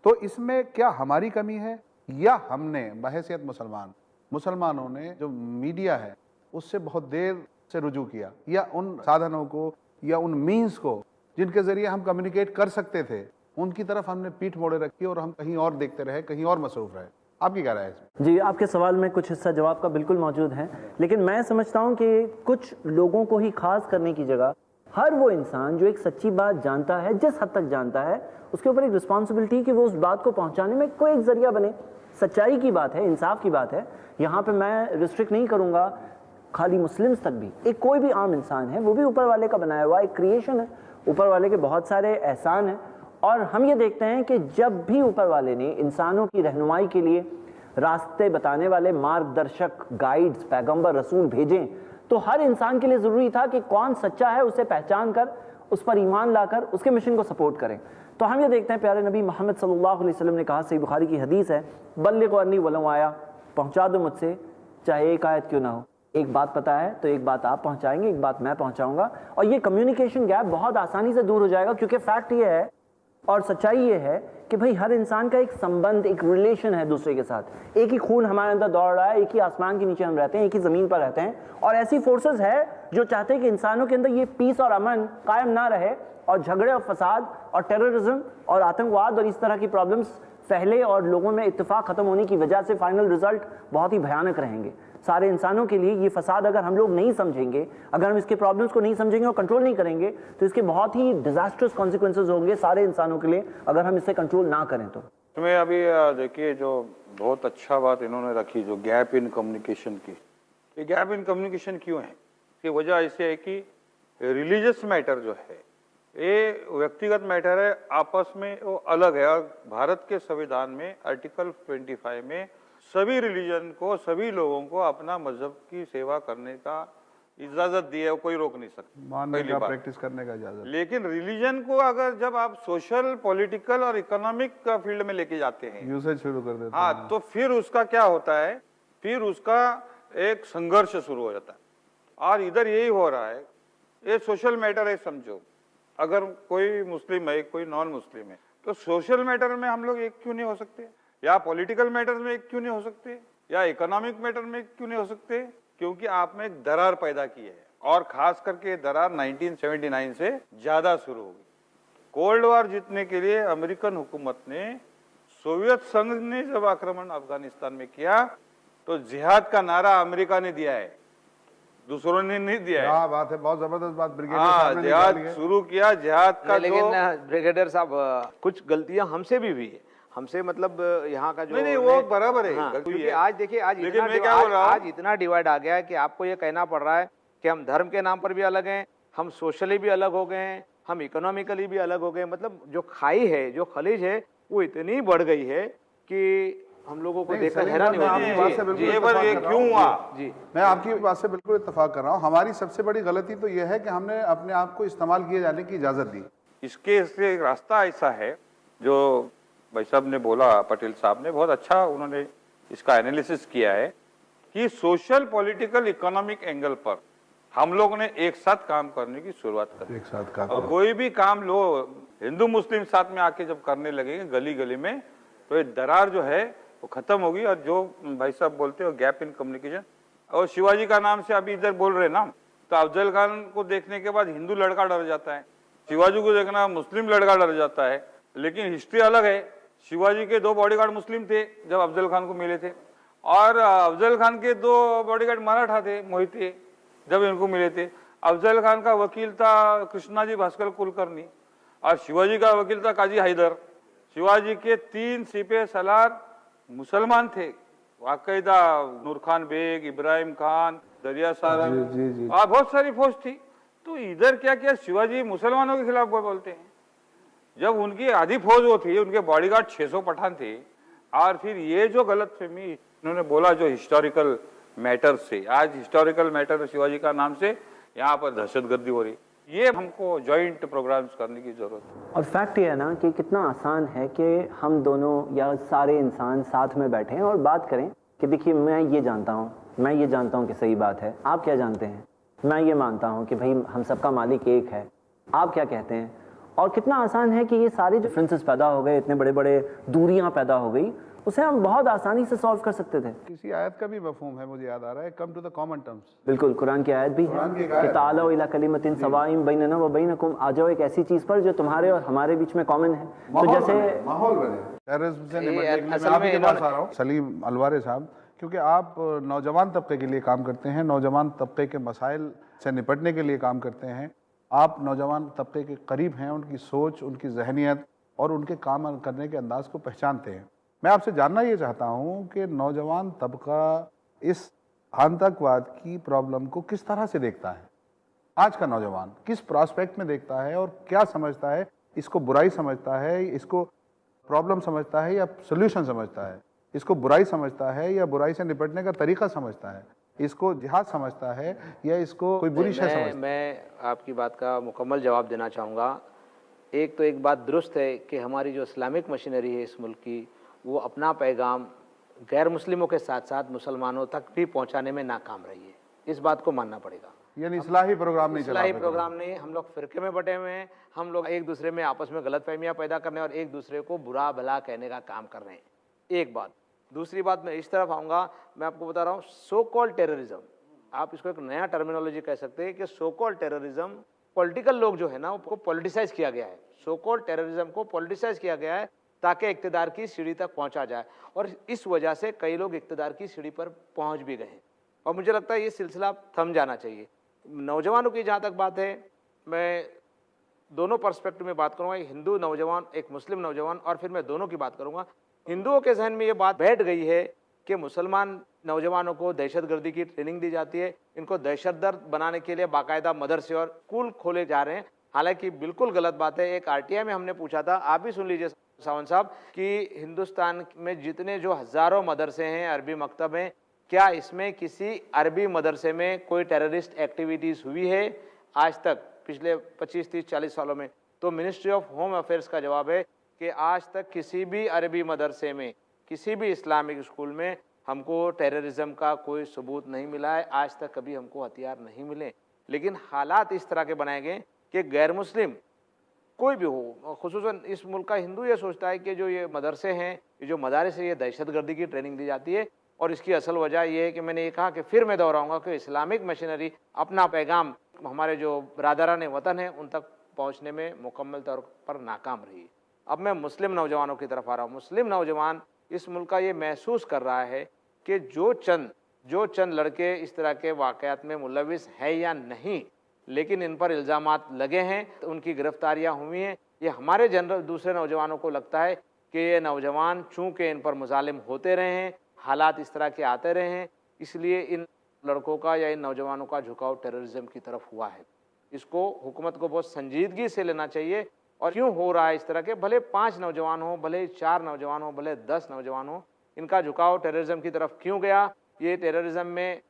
तो इसमें क्या हमारी कमी है, या हमने बहैसियत मुसलमानों ने जो मीडिया है उससे बहुत देर से रुजू किया, या उन साधनों को या उन मीन्स को जिनके जरिए हम कम्युनिकेट कर सकते थे, उनकी तरफ हमने पीठ मोड़े रखी और हम कहीं और देखते रहे, कहीं और मसरूफ रहे। आपकी क्या राय है इसमें? जी, आपके सवाल में कुछ हिस्सा जवाब का बिल्कुल मौजूद है, लेकिन मैं समझता हूं कि कुछ लोगों को ही खास करने की जगह हर वो इंसान जो एक सच्ची बात जानता है, जिस हद तक जानता है, उसके ऊपर एक रिस्पॉन्सिबिलिटी कि वो उस बात को पहुंचाने में कोई एक जरिया बने। सच्चाई की बात है, इंसाफ की बात है। यहाँ पे मैं रिस्ट्रिक्ट नहीं करूँगा खाली मुस्लिम्स तक भी, एक कोई भी आम इंसान है, वो भी ऊपर वाले का बनाया हुआ एक क्रिएशन है, ऊपर वाले के बहुत सारे एहसान हैं। और हम ये देखते हैं कि जब भी ऊपर वाले ने इंसानों की रहनुमाई के लिए रास्ते बताने वाले मार्गदर्शक, गाइड्स, पैगंबर, रसूल भेजें, तो हर इंसान के लिए ज़रूरी था कि कौन सच्चा है उसे पहचान कर, उस पर ईमान लाकर उसके मिशन को सपोर्ट करें। तो हम ये देखते हैं प्यारे नबी मोहम्मद सल्लल्लाहु अलैहि वसल्लम ने कहा, सही बुखारी की हदीस है, बल्लिगु अन्नी वलौ आया, पहुँचा दो मुझसे चाहे एक आयत क्यों ना हो। एक बात पता है तो एक बात आप पहुँचाएंगे, एक बात मैं पहुँचाऊँगा, और ये कम्युनिकेशन गैप बहुत आसानी से दूर हो जाएगा। क्योंकि फैक्ट ये है और सच्चाई ये है कि भाई हर इंसान का एक संबंध, एक रिलेशन है दूसरे के साथ। एक ही खून हमारे अंदर दौड़ रहा है, एक ही आसमान के नीचे हम रहते हैं, एक ही ज़मीन पर रहते हैं, और ऐसी फोर्सेस है जो चाहते हैं कि इंसानों के अंदर ये पीस और अमन कायम ना रहे, और झगड़े और फसाद और टेररिज्म और आतंकवाद और इस तरह की प्रॉब्लम्स फैले, और लोगों में इत्तेफाक खत्म होने की वजह से फाइनल रिजल्ट बहुत ही भयानक रहेंगे सारे इंसानों के लिए। ये फसाद अगर हम लोग नहीं समझेंगे, अगर हम इसके प्रॉब्लम्स को नहीं समझेंगे और कंट्रोल नहीं करेंगे, तो इसके बहुत ही डिजास्टर्स कॉन्सिक्वेंसेज होंगे सारे इंसानों के लिए अगर हम इसे कंट्रोल ना करें तो। इसमें अभी देखिए जो बहुत अच्छा बात इन्होंने रखी, जो गैप इन कम्युनिकेशन की। ये गैप इन कम्युनिकेशन क्यों है? इसकी वजह ऐसे है कि रिलीजियस मैटर जो है ये व्यक्तिगत मैटर है, आपस में वो अलग है। और भारत के संविधान में आर्टिकल 25 में सभी रिलीजन को, सभी लोगों को अपना मजहब की सेवा करने का इजाजत दी है, वो कोई रोक नहीं सकता, मानने पहली का, बात। प्रैक्टिस करने का इजाजत। लेकिन रिलीजन को अगर जब आप सोशल, पॉलिटिकल और इकोनॉमिक फील्ड में लेके जाते हैं, यूसेज शुरू कर देते हाँ, तो फिर उसका क्या होता है, फिर उसका एक संघर्ष शुरू हो जाता है। और इधर यही हो रहा है, ये सोशल मैटर है समझो। अगर कोई मुस्लिम है, कोई नॉन मुस्लिम है, तो सोशल मैटर में हम लोग एक क्यों नहीं हो सकते, या पॉलिटिकल मैटर में एक क्यों नहीं हो सकते, या इकोनॉमिक मैटर में क्यों नहीं हो सकते? क्योंकि आपने एक दरार पैदा की है, और खास करके दरार 1979 से ज्यादा शुरू हो गई। कोल्ड वॉर जीतने के लिए अमेरिकन हुकूमत ने, सोवियत संघ ने जब आक्रमण अफगानिस्तान में किया, तो जिहाद का नारा अमेरिका ने दिया है, दूसरों ने नहीं दिया है। क्या बात है, बहुत जबरदस्त बात ब्रिगेडियर हाँ, साहब ने जिहाद निकाली है। शुरू किया, जिहाद का लेकिन जो ब्रिगेडियर साहब कुछ गलतियां हमसे भी हुई है, हमसे मतलब यहाँ का जो नहीं, वो बराबर है, हाँ, गलती क्योंकि है। आज देखिए, आज लेकिन इतना मैं क्या बोल रहा हूँ? आज इतना डिवाइड आ गया है कि आपको ये कहना पड़ रहा है कि हम धर्म के नाम पर भी अलग हैं, हम सोशली भी अलग हो गए हैं, हम इकोनॉमिकली भी अलग हो गए। मतलब जो खाई है, जो खलीज है, वो इतनी बढ़ गई है कि हम लोगों को नहीं, देखकर सलीम हैरानी साहब, मैं होती आपकी बात से है। बिल्कुल ये इत्तेफाक पर ये कर रहा क्यों हूं। हुआ? जी, मैं आपकी बात से बिल्कुल इत्तेफाक कर रहा हूँ। हमारी सबसे बड़ी गलती तो यह है कि हमने अपने आप को इस्तेमाल किए जाने की इजाजत दी। इसके एक रास्ता ऐसा है, जो भाई साहब ने बोला, पटेल साहब ने बहुत अच्छा उन्होंने इसका एनालिसिस किया है कि सोशल, पॉलिटिकल, इकोनॉमिक एंगल पर हम लोग ने एक साथ काम करने की शुरुआत कर। एक साथ काम और कोई भी काम लो, हिंदू मुस्लिम साथ में आके जब करने लगेंगे गली गली में, तो ये दरार जो है वो खत्म होगी। और जो भाई साहब बोलते हो गैप इन कम्युनिकेशन, और शिवाजी का नाम से अभी इधर बोल रहे ना, तो अफजल खान को देखने के बाद हिंदू लड़का डर जाता है, शिवाजी को देखना मुस्लिम लड़का डर जाता है। लेकिन हिस्ट्री अलग है, शिवाजी के 2 बॉडीगार्ड मुस्लिम थे जब अफजल खान को मिले थे, और अफजल खान के 2 बॉडीगार्ड मराठा थे, मोहिते, जब इनको मिले थे। अफजल खान का वकील था कृष्णाजी भास्कर कुलकर्णी और शिवाजी का वकील था काजी हैदर। शिवाजी के 3 सिपह सलार मुसलमान थे, वाकायदा नूर खान बेग, इब्राहिम खान, दरिया सारंग और बहुत सारी फौज थी। तो इधर क्या किया, शिवाजी मुसलमानों के खिलाफ बोलते हैं, जब उनकी आधी फौज वो थी, उनके बॉडीगार्ड 600 पठान थे। और फिर ये जो गलतफहमी इन्होंने बोला जो हिस्टोरिकल मैटर से, आज हिस्टोरिकल मैटर शिवाजी का नाम से यहाँ पर दहशतगर्दी हो रही, ये हमको जॉइंट प्रोग्राम्स करने की जरूरत है। और फैक्ट ये है ना कि कितना आसान है कि हम दोनों या सारे इंसान साथ में बैठें और बात करें कि देखिए मैं ये जानता हूँ कि सही बात है, आप क्या जानते हैं, मैं ये मानता हूँ कि भाई हम सबका मालिक एक है, आप क्या कहते हैं। और कितना आसान है कि ये सारे डिफरेंसेस पैदा हो गए, इतने बड़े बड़े दूरियां पैदा हो गई, उसे हम बहुत आसानी से सॉल्व कर सकते थे। किसी आयत का भी मफहूम है, मुझे याद आ रहा है, come to the common terms. बिल्कुल, कुरान की आयत भी है कि तालो इला कलिमतिन सवाइम बैनना व बैनकुम, आ जाओ एक ऐसी चीज पर जो तुम्हारे और हमारे बीच में कॉमन है। तो जैसे माहौल बने टेररिज्म से निपटने के लिए। मैं आप ही के पास आ रहा हूँ सलीम अलवारे साहब, क्योंकि आप नौजवान तबके के लिए काम करते हैं, नौजवान तबके के मसाइल से निपटने के लिए काम करते हैं। आप नौजवान तबके के करीब हैं, उनकी सोच, उनकी जहनियत और उनके काम करने के अंदाज को पहचानते हैं। मैं आपसे जानना ये चाहता हूँ कि नौजवान तबका इस आतंकवाद की प्रॉब्लम को किस तरह से देखता है? आज का नौजवान किस प्रॉस्पेक्ट में देखता है और क्या समझता है? इसको बुराई समझता है, इसको प्रॉब्लम समझता है या सोल्यूशन समझता है? इसको बुराई समझता है या बुराई से निपटने का तरीका समझता है? इसको जिहाद समझता है या इसको कोई बुरी शय समझता है? मैं आपकी बात का मुकम्मल जवाब देना चाहूँगा। एक बात दुरुस्त है कि हमारी जो इस्लामिक मशीनरी है इस मुल्क की, वो अपना पैगाम गैर मुस्लिमों के साथ साथ मुसलमानों तक भी पहुंचाने में नाकाम रही है। इस बात को मानना पड़ेगा। यानी इस्लाही प्रोग्राम नहीं चला इस्लाही रहे। प्रोग्राम नहीं, हम लोग फिरके में बटे हुए हैं, हम लोग एक दूसरे में आपस में गलतफहमियां पैदा करने और एक दूसरे को बुरा भला कहने का काम कर रहे हैं। एक बात। दूसरी बात, मैं इस तरफ आऊँगा, मैं आपको बता रहा हूँ, सो कॉल्ड टेररिज्म, आप इसको एक नया टर्मिनोलॉजी कह सकते हैं कि सो कॉल्ड टेररिज्म, पॉलिटिकल लोग जो है ना उसको पॉलिटिसाइज किया गया है। सो कॉल्ड टेररिज्म को पॉलिटिसाइज किया गया है ताकि इक्तदार की सीढ़ी तक पहुंचा जाए, और इस वजह से कई लोग इक्तदार की सीढ़ी पर पहुंच भी गए हैं। और मुझे लगता है ये सिलसिला थम जाना चाहिए। नौजवानों की जहाँ तक बात है, मैं दोनों पर्सपेक्टिव में बात करूँगा, एक हिंदू नौजवान, एक मुस्लिम नौजवान, और फिर मैं दोनों की बात करूँगा। हिंदुओं के जहन में ये बात बैठ गई है कि मुसलमान नौजवानों को दहशतगर्दी की ट्रेनिंग दी जाती है, इनको दहशतगर्द बनाने के लिए बाकायदा मदरसे और स्कूल खोले जा रहे हैं। हालांकि बिल्कुल गलत बात है। एक आरटीआई में हमने पूछा था, आप भी सुन लीजिए सावंत साहब, कि हिंदुस्तान में जितने जो हज़ारों मदरसे हैं, अरबी मकतब हैं, क्या इसमें किसी अरबी मदरसे में कोई टेररिस्ट एक्टिविटीज़ हुई है आज तक पिछले 25, 30, 40 सालों में? तो मिनिस्ट्री ऑफ होम अफेयर्स का जवाब है कि आज तक किसी भी अरबी मदरसे में, किसी भी इस्लामिक स्कूल में हमको टेररिज्म का कोई सबूत नहीं मिला है। आज तक कभी हमको हथियार नहीं मिले। लेकिन हालात इस तरह के बनाए गए कि गैर मुस्लिम कोई भी हो, खुसूसन इस मुल्क का हिंदू ये सोचता है कि जो ये मदरसे हैं, ये जो मदारिस है, ये दहशतगर्दी की ट्रेनिंग दी जाती है। और इसकी असल वजह ये है कि मैंने ये कहा कि फिर मैं दोहराऊंगा कि इस्लामिक मशीनरी अपना पैगाम हमारे जो बरादरान वतन हैं उन तक पहुँचने में मुकम्मल तौर पर नाकाम रही है। अब मैं मुस्लिम नौजवानों की तरफ आ रहा हूँ। मुस्लिम नौजवान इस मुल्क का ये महसूस कर रहा है कि जो चंद लड़के इस तरह के वाक़यात में मुलविस है या नहीं, लेकिन इन पर इल्ज़ामात लगे हैं, तो उनकी गिरफ्तारियां हुई हैं, ये हमारे दूसरे नौजवानों को लगता है कि ये नौजवान चूँकि इन पर मुजालिम होते रहे हैं, हालात इस तरह के आते रहे हैं, इसलिए इन लड़कों का या इन नौजवानों का झुकाव टेररिज्म की तरफ हुआ है। इसको हुकूमत को बहुत संजीदगी से लेना चाहिए। और क्यों हो रहा है इस तरह के, भले 5 नौजवान हो, भले 4 नौजवान हो, भले 10 नौजवान हो, इनका झुकाव टेररिज्म की तरफ क्यों गया? ये टेररिज्म में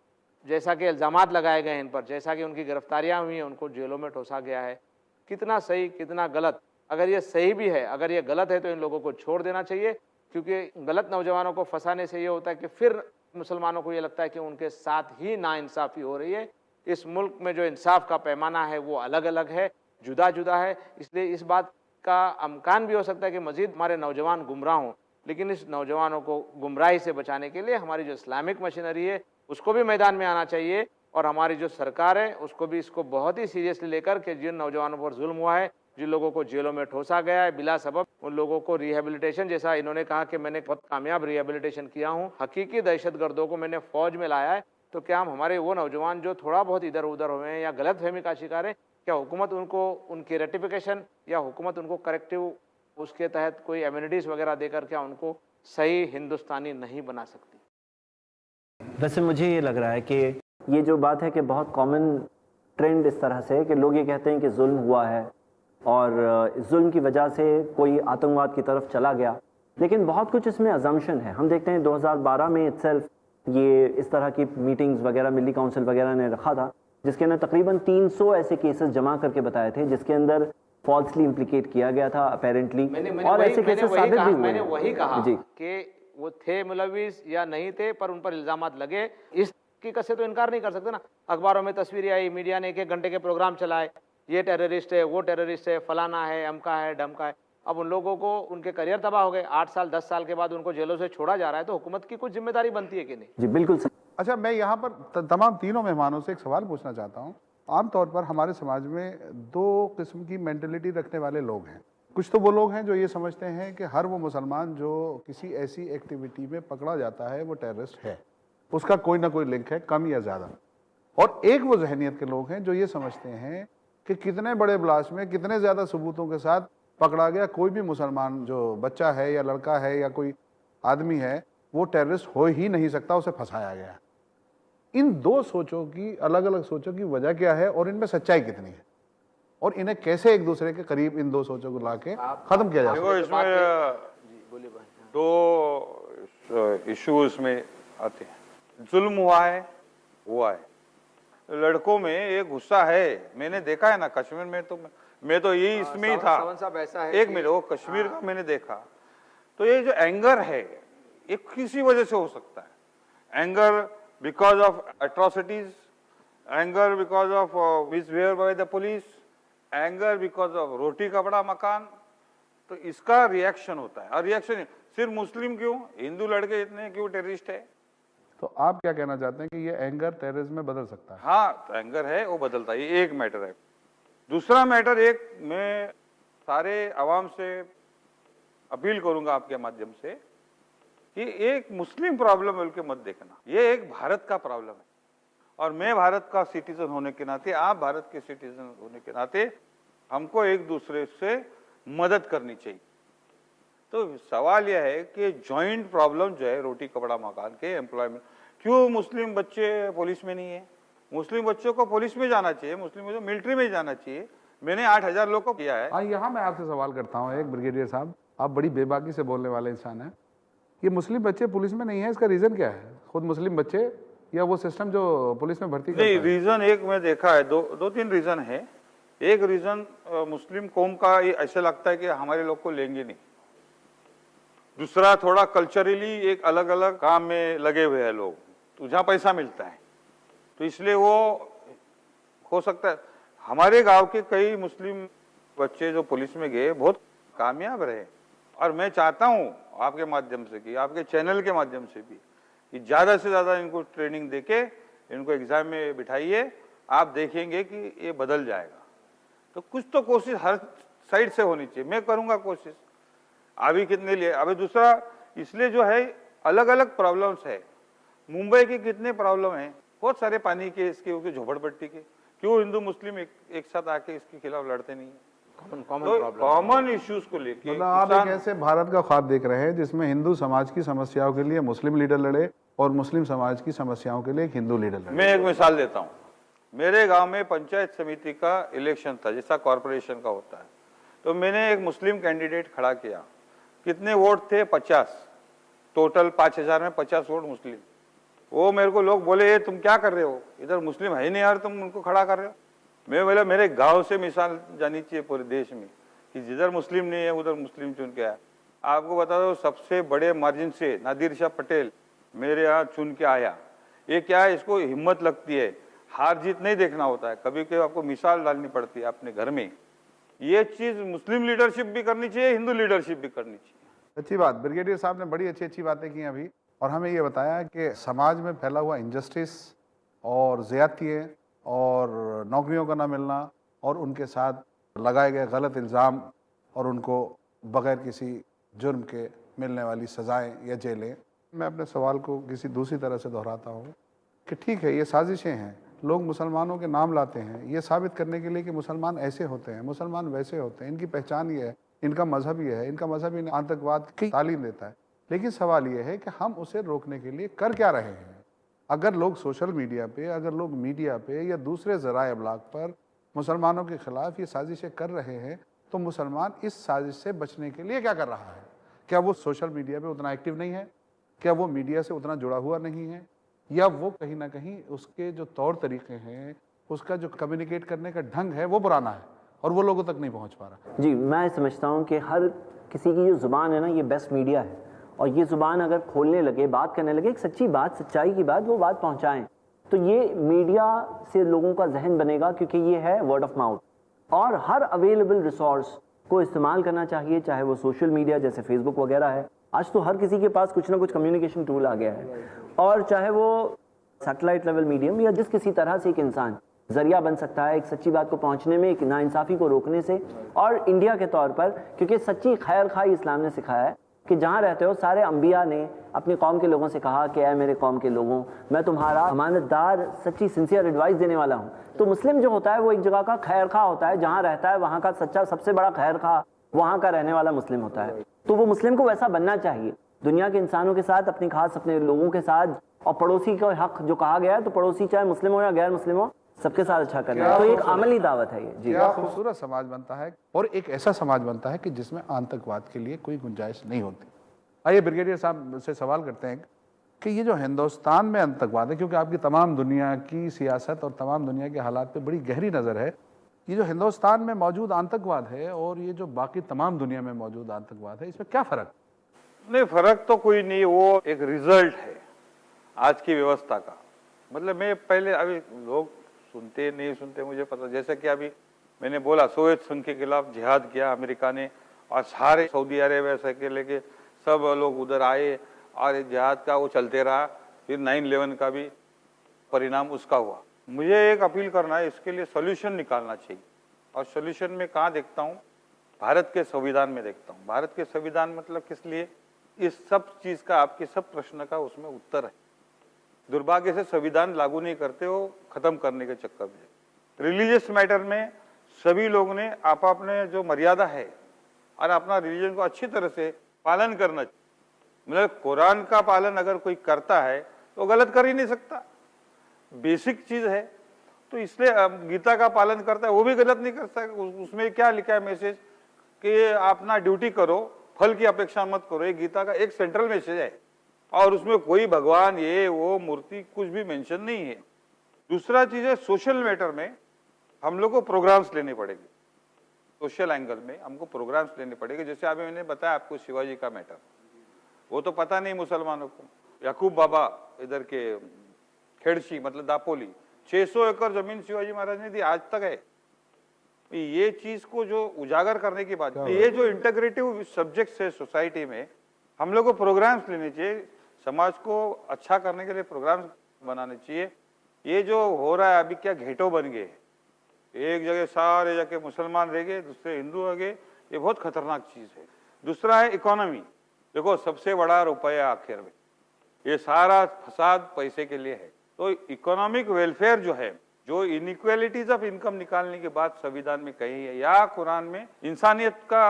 जैसा कि इल्ज़ामात लगाए गए इन पर, जैसा कि उनकी गिरफ्तारियां हुई हैं, उनको जेलों में ठोसा गया है, कितना सही कितना गलत? अगर ये सही भी है, अगर ये गलत है, तो इन लोगों को छोड़ देना चाहिए, क्योंकि गलत नौजवानों को फंसाने से ये होता है कि फिर मुसलमानों को ये लगता है कि उनके साथ ही नाइंसाफ़ी हो रही है। इस मुल्क में जो इंसाफ का पैमाना है वो अलग अलग है, जुदा जुदा है। इसलिए इस बात का अमकान भी हो सकता है कि मज़ीद हमारे नौजवान गुमराह हों, लेकिन इस नौजवानों को गुमराही से बचाने के लिए हमारी जो इस्लामिक मशीनरी है उसको भी मैदान में आना चाहिए, और हमारी जो सरकार है उसको भी इसको बहुत ही सीरियसली लेकर के जिन नौजवानों पर जुल्म हुआ है, जिन लोगों को जेलों में ठोसा गया है बिला सबब, उन लोगों को रिहेबिलिटेशन, जैसा इन्होंने कहा कि मैंने बहुत कामयाब रिहेबिलिटेशन किया हूँ, हकीकी दहशतगर्दों को मैंने फौज में लाया है, तो क्या हम हमारे वो नौजवान जो थोड़ा बहुत इधर उधर हुए हैं या गलत फहमी का शिकार है, क्या हुकूमत उनको उनकी रेटिफिकेशन या हुकूमत उनको करेक्टिव उसके तहत कोई एम्यूनिटीज़ वगैरह देकर क्या उनको सही हिंदुस्तानी नहीं बना सकती? वैसे मुझे ये लग रहा है कि ये जो बात है कि बहुत कॉमन ट्रेंड इस तरह से है कि लोग ये कहते हैं कि जुल्म हुआ है और इस जुल्म की वजह से कोई आतंकवाद की तरफ चला गया, लेकिन बहुत कुछ इसमें अजम्पशन है। हम देखते हैं 2012 में इटसेल्फ ये इस तरह की मीटिंग्स वगैरह मिली काउंसिल वगैरह ने रखा था, जिसके अंदर तकरीबन 300 ऐसे केसेस जमा करके बताए थे, जिसके अंदर फॉल्सली इम्प्लीकेट किया गया था अपेरेंटली, और ऐसे केसेस साबित भी हुए। मैंने वही कहा जी कि वो थे मुलविस या नहीं थे, पर उन पर इल्जामात लगे, इस हकीकत से तो इनकार नहीं कर सकते ना। अखबारों में तस्वीरें आई, मीडिया ने 1-1 घंटे के प्रोग्राम चलाए, ये टेररिस्ट है, वो टेररिस्ट है, फलाना है, अमका है, डमका है। अब उन लोगों को उनके करियर तबाह हो गए, 8 साल 10 साल के बाद उनको जेलों से छोड़ा जा रहा है, तो हुकूमत की कुछ जिम्मेदारी बनती है कि नहीं? जी बिल्कुल सही। अच्छा, मैं यहाँ पर तमाम तीनों मेहमानों से एक सवाल पूछना चाहता हूँ। आमतौर पर हमारे समाज में दो किस्म की मेंटलिटी रखने वाले लोग हैं। कुछ तो वो लोग हैं जो ये समझते हैं कि हर वो मुसलमान जो किसी ऐसी एक्टिविटी में पकड़ा जाता है वो टेररिस्ट है, उसका कोई ना कोई लिंक है, कम या ज़्यादा। और एक वो जहनीत के लोग हैं जो ये समझते हैं कि कितने बड़े ब्लास्ट में कितने ज़्यादा सबूतों के साथ पकड़ा गया कोई भी मुसलमान जो बच्चा है या लड़का है या कोई आदमी है वो टेररिस्ट हो ही नहीं सकता, उसे फंसाया गया। इन दो सोचों की, अलग अलग सोचों की वजह क्या है और इनमें सच्चाई कितनी है, और इन्हें कैसे एक दूसरे के करीब इन दो सोचों को लाके खत्म किया जा सकता देखो, इसमें दो इश्यूज में आते हैं। जुल्म हुआ है, लड़कों में एक गुस्सा है, मैंने देखा है ना कश्मीर में, तो मैं तो यही इसमें ही था। साहब ऐसा है एक मिनट, वो कश्मीर का मैंने देखा, तो ये जो एंगर है ये किसी वजह से हो सकता है। Anger because of atrocities, anger because of misbehaviour by the police, anger because of roti kapda makaan, तो इसका रिएक्शन होता है। और रिएक्शन सिर्फ मुस्लिम क्यों, हिंदू लड़के इतने क्यों टेररिस्ट है? तो आप क्या कहना चाहते हैं कि ये एंगर टेररिज्म में बदल सकता है? हाँ, तो एंगर है, वो बदलता है, ये एक मैटर है। दूसरा मैटर, एक मैं सारे आवाम से अपील करूंगा आपके माध्यम से कि एक मुस्लिम प्रॉब्लम बोल के मत देखना, ये एक भारत का प्रॉब्लम है। और मैं भारत का सिटीजन होने के नाते, आप भारत के सिटीजन होने के नाते, हमको एक दूसरे से मदद करनी चाहिए। तो सवाल यह है कि जॉइंट प्रॉब्लम जो है रोटी कपड़ा मकान के, एम्प्लॉयमेंट, क्यों मुस्लिम बच्चे पुलिस में नहीं है? मुस्लिम बच्चों को पुलिस में जाना चाहिए, मुस्लिम बच्चों को मिलिट्री में जाना चाहिए। मैंने 8000 लोग को किया है। हाँ, यहाँ मैं आपसे सवाल करता हूँ, एक ब्रिगेडियर साहब, आप बड़ी बेबाकी से बोलने वाले इंसान हैं। ये मुस्लिम बच्चे पुलिस में नहीं है, इसका रीज़न क्या है? खुद मुस्लिम बच्चे या वो सिस्टम जो पुलिस में भर्ती करता है? नहीं, रीजन एक मैं देखा है, दो तीन रीजन है। एक रीजन मुस्लिम कौम का ये ऐसा लगता है कि हमारे लोग को लेंगे नहीं। दूसरा, थोड़ा कल्चरली एक अलग अलग काम में लगे हुए हैं लोग, तो जहाँ पैसा मिलता है, तो इसलिए वो हो सकता है। हमारे गांव के कई मुस्लिम बच्चे जो पुलिस में गए बहुत कामयाब रहे। और मैं चाहता हूँ आपके माध्यम से कि आपके चैनल के माध्यम से भी कि ज़्यादा से ज़्यादा इनको ट्रेनिंग देके इनको एग्जाम में बिठाइए, आप देखेंगे कि ये बदल जाएगा। तो कुछ तो कोशिश हर साइड से होनी चाहिए, मैं करूँगा कोशिश। अभी कितने लिए, अभी दूसरा इसलिए जो है अलग अलग प्रॉब्लम्स है। मुंबई के कितने प्रॉब्लम है, बहुत सारे पानी के, इसके झोपड़पट्टी के, क्यों हिंदू मुस्लिम एक साथ आके इसके खिलाफ लड़ते नहीं है? कॉमन इश्यूज को लेके मतलब आप एक ऐसे भारत का ख्वाब देख रहे हैं जिसमें हिंदू समाज की समस्याओं के लिए मुस्लिम लीडर लड़े और मुस्लिम समाज की समस्याओं के लिए एक हिंदू लीडर लड़े। मैं एक मिसाल देता हूँ। मेरे गांव में पंचायत समिति का इलेक्शन था, जैसा कॉरपोरेशन का होता है, तो मैंने एक मुस्लिम कैंडिडेट खड़ा किया। कितने वोट थे? 50। टोटल 5000 में 50 वोट मुस्लिम। वो मेरे को लोग बोले, ये तुम क्या कर रहे हो, इधर मुस्लिम है ही नहीं यार, तुम उनको खड़ा कर रहे हो। मैं बोला, मेरे गांव से मिसाल जानी चाहिए पूरे देश में कि जिधर मुस्लिम नहीं है उधर मुस्लिम चुन के आया। आपको बता दो, सबसे बड़े मार्जिन से नादिर शाह पटेल मेरे यहाँ चुन के आया। ये क्या है, इसको हिम्मत लगती है, हार जीत नहीं देखना होता है, कभी कभी आपको मिसाल डालनी पड़ती है अपने घर में। ये चीज मुस्लिम लीडरशिप भी करनी चाहिए, हिंदू लीडरशिप भी करनी चाहिए। अच्छी बात, ब्रिगेडियर साहब ने बड़ी अच्छी बातें की अभी, और हमें ये बताया कि समाज में फैला हुआ इंजस्टिस और ज़्यादतियाँ और नौकरियों का ना मिलना और उनके साथ लगाए गए गलत इल्ज़ाम और उनको बग़ैर किसी जुर्म के मिलने वाली सज़ाएँ या जेलें। मैं अपने सवाल को किसी दूसरी तरह से दोहराता हूँ कि ठीक है, ये साजिशें हैं, लोग मुसलमानों के नाम लाते हैं ये साबित करने के लिए कि मुसलमान ऐसे होते हैं, मुसलमान वैसे होते हैं, इनकी पहचान ये है, इनका मज़हब ये है, इनका मज़हब इन्हें आतंकवाद की तालीम देता है। लेकिन सवाल ये है कि हम उसे रोकने के लिए कर क्या रहे हैं? अगर लोग सोशल मीडिया पे, अगर लोग मीडिया पे या दूसरे ज़राए अबलाग पर मुसलमानों के ख़िलाफ़ ये साजिशें कर रहे हैं, तो मुसलमान इस साजिश से बचने के लिए क्या कर रहा है? क्या वो सोशल मीडिया पे उतना एक्टिव नहीं है? क्या वो मीडिया से उतना जुड़ा हुआ नहीं है? या वो कहीं ना कहीं उसके जो तौर तरीके हैं, उसका जो कम्युनिकेट करने का ढंग है वो पुराना है और वो लोगों तक नहीं पहुंच पा रहा? जी, मैं समझता हूँ कि हर किसी की जो ज़ुबान है ना, ये बेस्ट मीडिया है। और ये ज़ुबान अगर खोलने लगे, बात करने लगे, एक सच्ची बात, सच्चाई की बात, वो बात पहुँचाएँ, तो ये मीडिया से लोगों का जहन बनेगा, क्योंकि ये है वर्ड ऑफ माउथ। और हर अवेलेबल रिसोर्स को इस्तेमाल करना चाहिए, चाहे वो सोशल मीडिया जैसे फेसबुक वगैरह है। आज तो हर किसी के पास कुछ ना कुछ कम्युनिकेशन टूल आ गया है। और चाहे वो सैटेलाइट लेवल मीडियम या जिस किसी तरह से एक इंसान जरिया बन सकता है एक सच्ची बात को पहुंचने में, एक नाइंसाफ़ी को रोकने से। और इंडिया के तौर पर, क्योंकि सच्ची खैर खाई इस्लाम ने सिखाया है कि जहाँ रहते हो सारे अंबिया ने अपनी कौम के लोगों से कहा कि ऐ मेरे कौम के लोगों, मैं तुम्हारा अमानतदार, सच्ची सिंसियर एडवाइस देने वाला हूँ। तो मुस्लिम जो होता है वो एक जगह का खैर खा होता है, जहाँ रहता है वहाँ का सच्चा सबसे बड़ा खैर खा वहाँ का रहने वाला मुस्लिम होता है। तो वो मुस्लिम को वैसा बनना चाहिए, दुनिया के इंसानों के साथ, अपने खास अपने लोगों के साथ। और पड़ोसी का हक जो कहा गया है, तो पड़ोसी चाहे मुस्लिम हो या गैर मुस्लिम हो, सबके साथ अच्छा करना है। तो एक अमली दावत है ये। जी, क्या खूबसूरत समाज बनता है और एक ऐसा समाज बनता है कि जिसमें आतंकवाद के लिए कोई गुंजाइश नहीं होती। आइए ब्रिगेडियर साहब से सवाल करते हैं कि ये जो हिंदुस्तान में आतंकवाद है, क्योंकि आपकी तमाम दुनिया की सियासत और तमाम दुनिया के हालात पे बड़ी गहरी नज़र है, ये जो हिंदुस्तान में मौजूद आतंकवाद है और ये जो बाकी तमाम दुनिया में मौजूद आतंकवाद है, इसमें क्या फ़र्क? नहीं, फ़र्क तो कोई नहीं, वो एक रिजल्ट है आज की व्यवस्था का। मतलब मैं पहले, अभी लोग सुनते नहीं सुनते मुझे पता, जैसे कि अभी मैंने बोला सोवियत संघ के खिलाफ जिहाद किया अमेरिका ने, और सारे सऊदी अरेबिया से के लेके सब लोग उधर आए और जिहाद का वो चलते रहा। फिर 9/11 का भी परिणाम उसका हुआ। मुझे एक अपील करना है, इसके लिए सोल्यूशन निकालना चाहिए। और सोल्यूशन में कहाँ देखता हूँ? भारत के संविधान में देखता हूँ। भारत के संविधान मतलब किस लिए? इस सब चीज़ का, आपके सब प्रश्न का उसमें उत्तर है। दुर्भाग्य से संविधान लागू नहीं करते हो, खत्म करने के चक्कर में। रिलीजियस मैटर में सभी लोगों ने आप अपने जो मर्यादा है और अपना रिलीजन को अच्छी तरह से पालन करना चाहिए। मतलब कुरान का पालन अगर कोई करता है तो गलत कर ही नहीं सकता, बेसिक चीज है। तो इसलिए गीता का पालन करता है वो भी गलत नहीं कर सकता। उसमें क्या लिखा है मैसेज कि अपना ड्यूटी करो, फल की अपेक्षा मत करो। ये गीता का एक सेंट्रल मैसेज है और उसमें कोई भगवान ये वो मूर्ति कुछ भी मेंशन नहीं है। दूसरा चीज है, सोशल मैटर में हम लोग को प्रोग्राम्स लेने पड़ेंगे। सोशल एंगल में हमको प्रोग्राम्स लेने पड़ेंगे। जैसे अभी मैंने बताया आपको शिवाजी का मैटर, वो तो पता नहीं मुसलमानों को। याकूब बाबा इधर के खेड़शी मतलब दापोली, 600 एकड़ जमीन शिवाजी महाराज ने दी, आज तक है। ये चीज को जो उजागर करने की बात, ये जो इंटीग्रेटिव सब्जेक्ट्स है सोसाइटी में, हम लोग को प्रोग्राम्स लेने चाहिए। समाज को अच्छा करने के लिए प्रोग्राम्स बनाने चाहिए। ये जो हो रहा है अभी, क्या घेटो बन गए, एक जगह सारे जाके मुसलमान रह गए, दूसरे हिंदू हो गए, ये बहुत खतरनाक चीज है। दूसरा है इकोनॉमी। देखो सबसे बड़ा रुपया आखिर में, ये सारा फसाद पैसे के लिए है। तो इकोनॉमिक वेलफेयर जो है, जो इनइक्वालिटीज ऑफ इनकम निकालने की बात संविधान में कही है या कुरान में इंसानियत का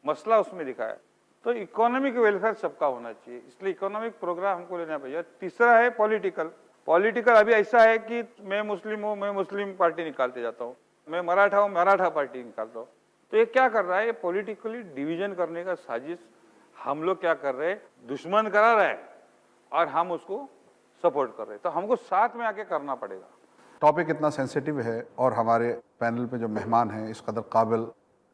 मसला उसमें दिखाया, तो इकोनॉमिक वेलफेयर सबका होना चाहिए। इसलिए इकोनॉमिक प्रोग्राम हमको लेना पड़ेगा। तीसरा है पॉलिटिकल। पॉलिटिकल अभी ऐसा है कि मैं मुस्लिम हूँ, मैं मुस्लिम पार्टी निकालते जाता हूँ, मैं मराठा हूँ, मराठा पार्टी निकालता हूँ। तो ये क्या कर रहा है? ये पॉलिटिकली डिवीजन करने का साजिश हम लोग क्या कर रहे हैं, दुश्मन करा रहे हैं और हम उसको सपोर्ट कर रहे हैं। तो हमको साथ में आके करना पड़ेगा। टॉपिक इतना सेंसिटिव है और हमारे पैनल पे जो मेहमान हैं इस कदर काबिल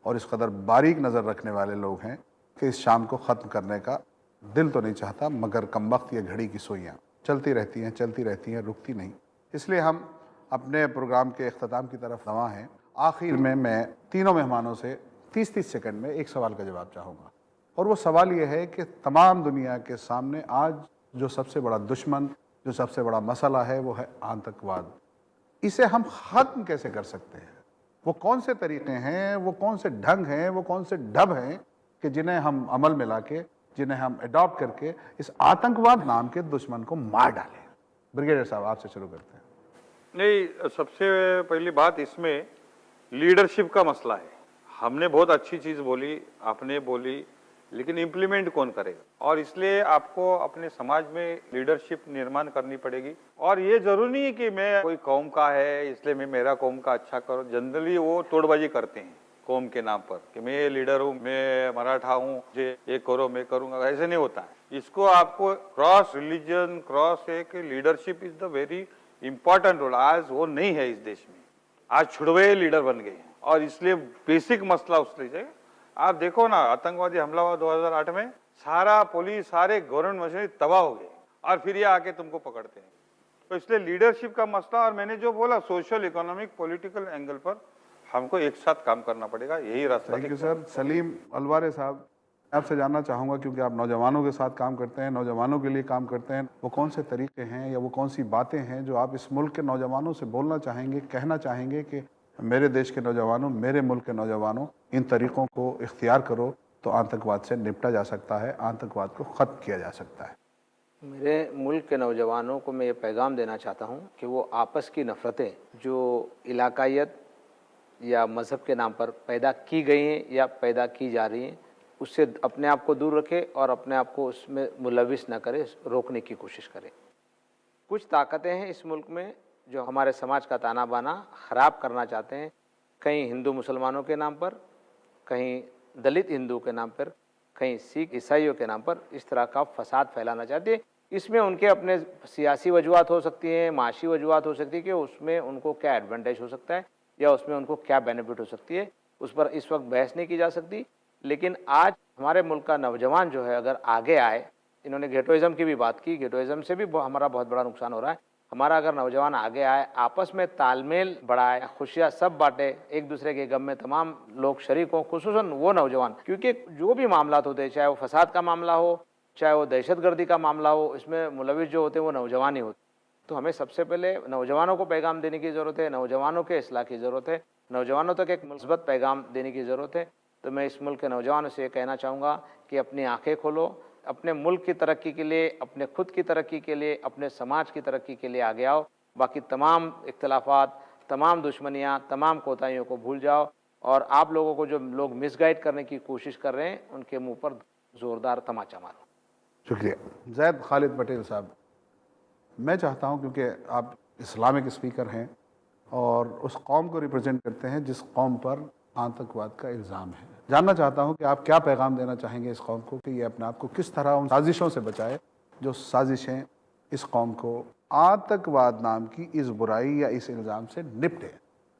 और इस कदर बारीक नज़र रखने वाले लोग हैं कि इस शाम को ख़त्म करने का दिल तो नहीं चाहता, मगर कमबख्त ये घड़ी की सुइयाँ चलती रहती हैं, रुकती नहीं। इसलिए हम अपने प्रोग्राम के अख्ताम की तरफ रवां हैं। आखिर में मैं तीनों मेहमानों से 30-30 सेकंड में एक सवाल का जवाब चाहूँगा, और वो सवाल ये है कि तमाम दुनिया के सामने आज जो सबसे बड़ा दुश्मन, जो सबसे बड़ा मसला है, वो है आतंकवाद। इसे हम ख़त्म कैसे कर सकते हैं? वो कौन से तरीके हैं, वो कौन से ढंग हैं, वो कौन से ढब हैं कि जिन्हें हम अमल में लाके, जिन्हें हम अडॉप्ट करके इस आतंकवाद नाम के दुश्मन को मार डालें। ब्रिगेडियर साहब, आपसे शुरू करते हैं। नहीं, सबसे पहली बात इसमें लीडरशिप का मसला है। हमने बहुत अच्छी चीज़ बोली, आपने बोली, लेकिन इम्प्लीमेंट कौन करेगा? और इसलिए आपको अपने समाज में लीडरशिप निर्माण करनी पड़ेगी। और ये जरूरी नहीं है कि मैं कोई कौम का है इसलिए मैं मेरा कौम का अच्छा करूं। जनरली वो तोड़बाजी करते हैं कौम के नाम पर कि मैं लीडर हूँ, मैं मराठा हूँ, मुझे ये करो मैं करूँगा, ऐसे नहीं होता है। इसको आपको क्रॉस रिलीजन, क्रॉस एक leadership is the very important role. आज वो नहीं है इस देश में, आज छुड़वे लीडर बन गए हैं और इसलिए बेसिक मसला उससे है। आप देखो ना, आतंकवादी हमला हुआ 2008 में, सारा पुलिस, सारे गवर्नमेंट मशीनरी तबाह हो गए और फिर ये आके तुमको पकड़ते हैं। तो इसलिए लीडरशिप का मसला, और मैंने जो बोला सोशल, इकोनॉमिक, पॉलिटिकल एंगल पर हमको एक साथ काम करना पड़ेगा, यही रास्ता। Thank you sir. Saleem Alware साहब, आपसे जानना चाहूँगा, क्योंकि आप नौजवानों के साथ काम करते हैं, नौजवानों के लिए काम करते हैं, वो कौन से तरीके हैं या वो कौन सी बातें हैं जो आप इस मुल्क के नौजवानों से बोलना चाहेंगे, कहना चाहेंगे कि मेरे देश के नौजवानों, मेरे मुल्क के नौजवानों, इन तरीक़ों को इख्तियार करो तो आतंकवाद से निपटा जा सकता है, आतंकवाद को ख़त्म किया जा सकता है। मेरे मुल्क के नौजवानों को मैं ये पैगाम देना चाहता हूँ कि वो आपस की नफ़रतें जो इलाकायत या मज़हब के नाम पर पैदा की गई हैं या पैदा की जा रही हैं, उससे अपने आप को दूर रखें और अपने आप को उसमें मुलविस न करें, रोकने की कोशिश करें। कुछ ताकतें हैं इस मुल्क में जो हमारे समाज का ताना बाना ख़राब करना चाहते हैं, कहीं हिंदू मुसलमानों के नाम पर, कहीं दलित हिंदू के नाम पर, कहीं सिख ईसाइयों के नाम पर इस तरह का फसाद फैलाना चाहते हैं। इसमें उनके अपने सियासी वजूहात हो सकती हैं, माशी वजूहात हो सकती है कि उसमें उनको क्या एडवांटेज हो सकता है या उसमें उनको क्या बेनिफिट हो सकती है, उस पर इस वक्त बहस नहीं की जा सकती। लेकिन आज हमारे मुल्क का नौजवान जो है अगर आगे आए, इन्होंने गेटोइज़म की भी बात की, गेटोइज़म से भी हमारा बहुत बड़ा नुकसान हो रहा है। हमारा अगर नौजवान आगे आए, आपस में तालमेल बढ़ाए, खुशियाँ सब बांटे, एक दूसरे के गम में तमाम लोग शरीक हों, खुसूसन वो नौजवान, क्योंकि जो भी मामलात होते हैं, चाहे वो फसाद का मामला हो, चाहे वो दहशतगर्दी का मामला हो, इसमें मुलविस जो होते हैं वो नौजवान ही होते। तो हमें सबसे पहले नौजवानों को पैगाम देने की ज़रूरत है, नौजवानों के इस्लाह की ज़रूरत है, नौजवानों तक एक मुस्बत पैगाम देने की ज़रूरत है। तो मैं इस मुल्क के नौजवानों से ये कहना चाहूँगा कि अपनी आँखें खोलो, अपने मुल्क की तरक्की के लिए, अपने खुद की तरक्की के लिए, अपने समाज की तरक्की के लिए आगे आओ। बाकी तमाम इख्तलाफात, तमाम दुश्मनियाँ, तमाम कोताहियों को भूल जाओ और आप लोगों को जो लोग मिसगाइड करने की कोशिश कर रहे हैं, उनके मुँह पर ज़ोरदार तमाचा मारो। शुक्रिया। ज़ैद खालिद पटेल साहब, मैं चाहता हूं, क्योंकि आप इस्लामिक स्पीकर हैं और उस कौम को रिप्रेजेंट करते हैं जिस कौम पर आतंकवाद का इल्ज़ाम है, जानना चाहता हूं कि आप क्या पैगाम देना चाहेंगे इस कौम को कि ये अपने आप को किस तरह उन साजिशों से बचाए जो साजिशें इस कौम को आतंकवाद नाम की इस बुराई या इस इल्ज़ाम से निपटे।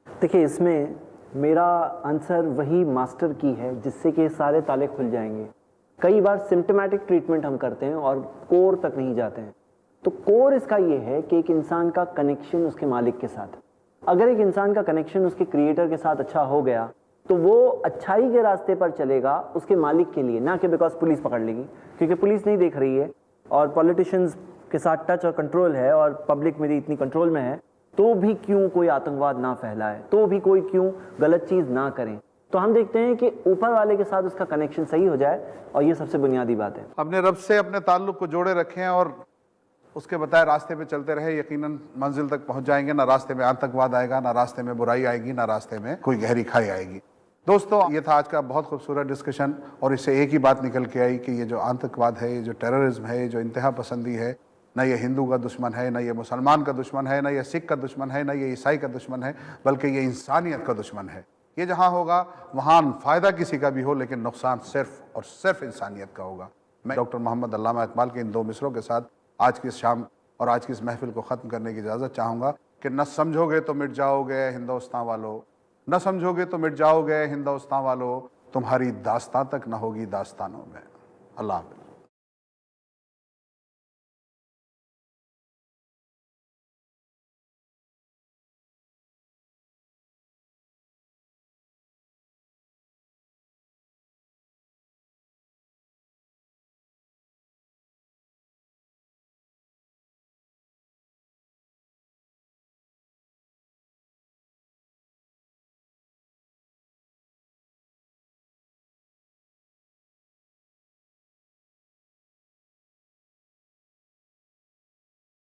देखिए, इसमें मेरा आंसर वही मास्टर की है जिससे कि सारे ताले खुल जाएंगे। कई बार सिम्टोमेटिक ट्रीटमेंट हम करते हैं और कोर तक नहीं जाते हैं। तो कोर इसका ये है कि एक इंसान का कनेक्शन उसके मालिक के साथ, अगर एक इंसान का कनेक्शन उसके क्रिएटर के साथ अच्छा हो गया तो वो अच्छाई के रास्ते पर चलेगा उसके मालिक के लिए, ना कि बिकॉज पुलिस पकड़ लेगी, क्योंकि पुलिस नहीं देख रही है और पॉलिटिशियंस के साथ टच और कंट्रोल है और पब्लिक मेरी इतनी कंट्रोल में है, तो भी क्यों कोई आतंकवाद ना फैलाए, तो भी कोई क्यों गलत चीज़ ना करें। तो हम देखते हैं कि ऊपर वाले के साथ उसका कनेक्शन सही हो जाए और ये सबसे बुनियादी बात है। अपने रब से अपने ताल्लुक़ को जोड़े रखें और उसके बताए रास्ते पे चलते रहे, यकीनन मंजिल तक पहुंच जाएंगे। ना रास्ते में आतंकवाद आएगा, ना रास्ते में बुराई आएगी, ना रास्ते में कोई गहरी खाई आएगी। दोस्तों, ये था आज का बहुत खूबसूरत डिस्कशन और इससे एक ही बात निकल के आई कि ये जो आतंकवाद है, ये जो टेररिज्म है, ये जो इंतहा पसंदी है, ना ये हिंदू का दुश्मन है, ना ये मुसलमान का दुश्मन है, ना ये सिख का दुश्मन है, ना ये ईसाई का दुश्मन है, बल्कि ये इंसानियत का दुश्मन है। ये जहाँ होगा वहाँ फ़ायदा किसी का भी हो, लेकिन नुकसान सिर्फ और सिर्फ इंसानियत का होगा। मैं डॉक्टर मोहम्मद अल्लामा इकबाल के इन दो मिसरों के साथ आज की इस शाम और आज की इस महफिल को ख़त्म करने की इजाज़त चाहूँगा कि न समझोगे तो मिट जाओगे हिंदुस्तान वालों, न समझोगे तो मिट जाओगे हिंदुस्तान वालों, तुम्हारी दास्तां तक न होगी दास्तानों में। अल्लाह हाफ़िज़।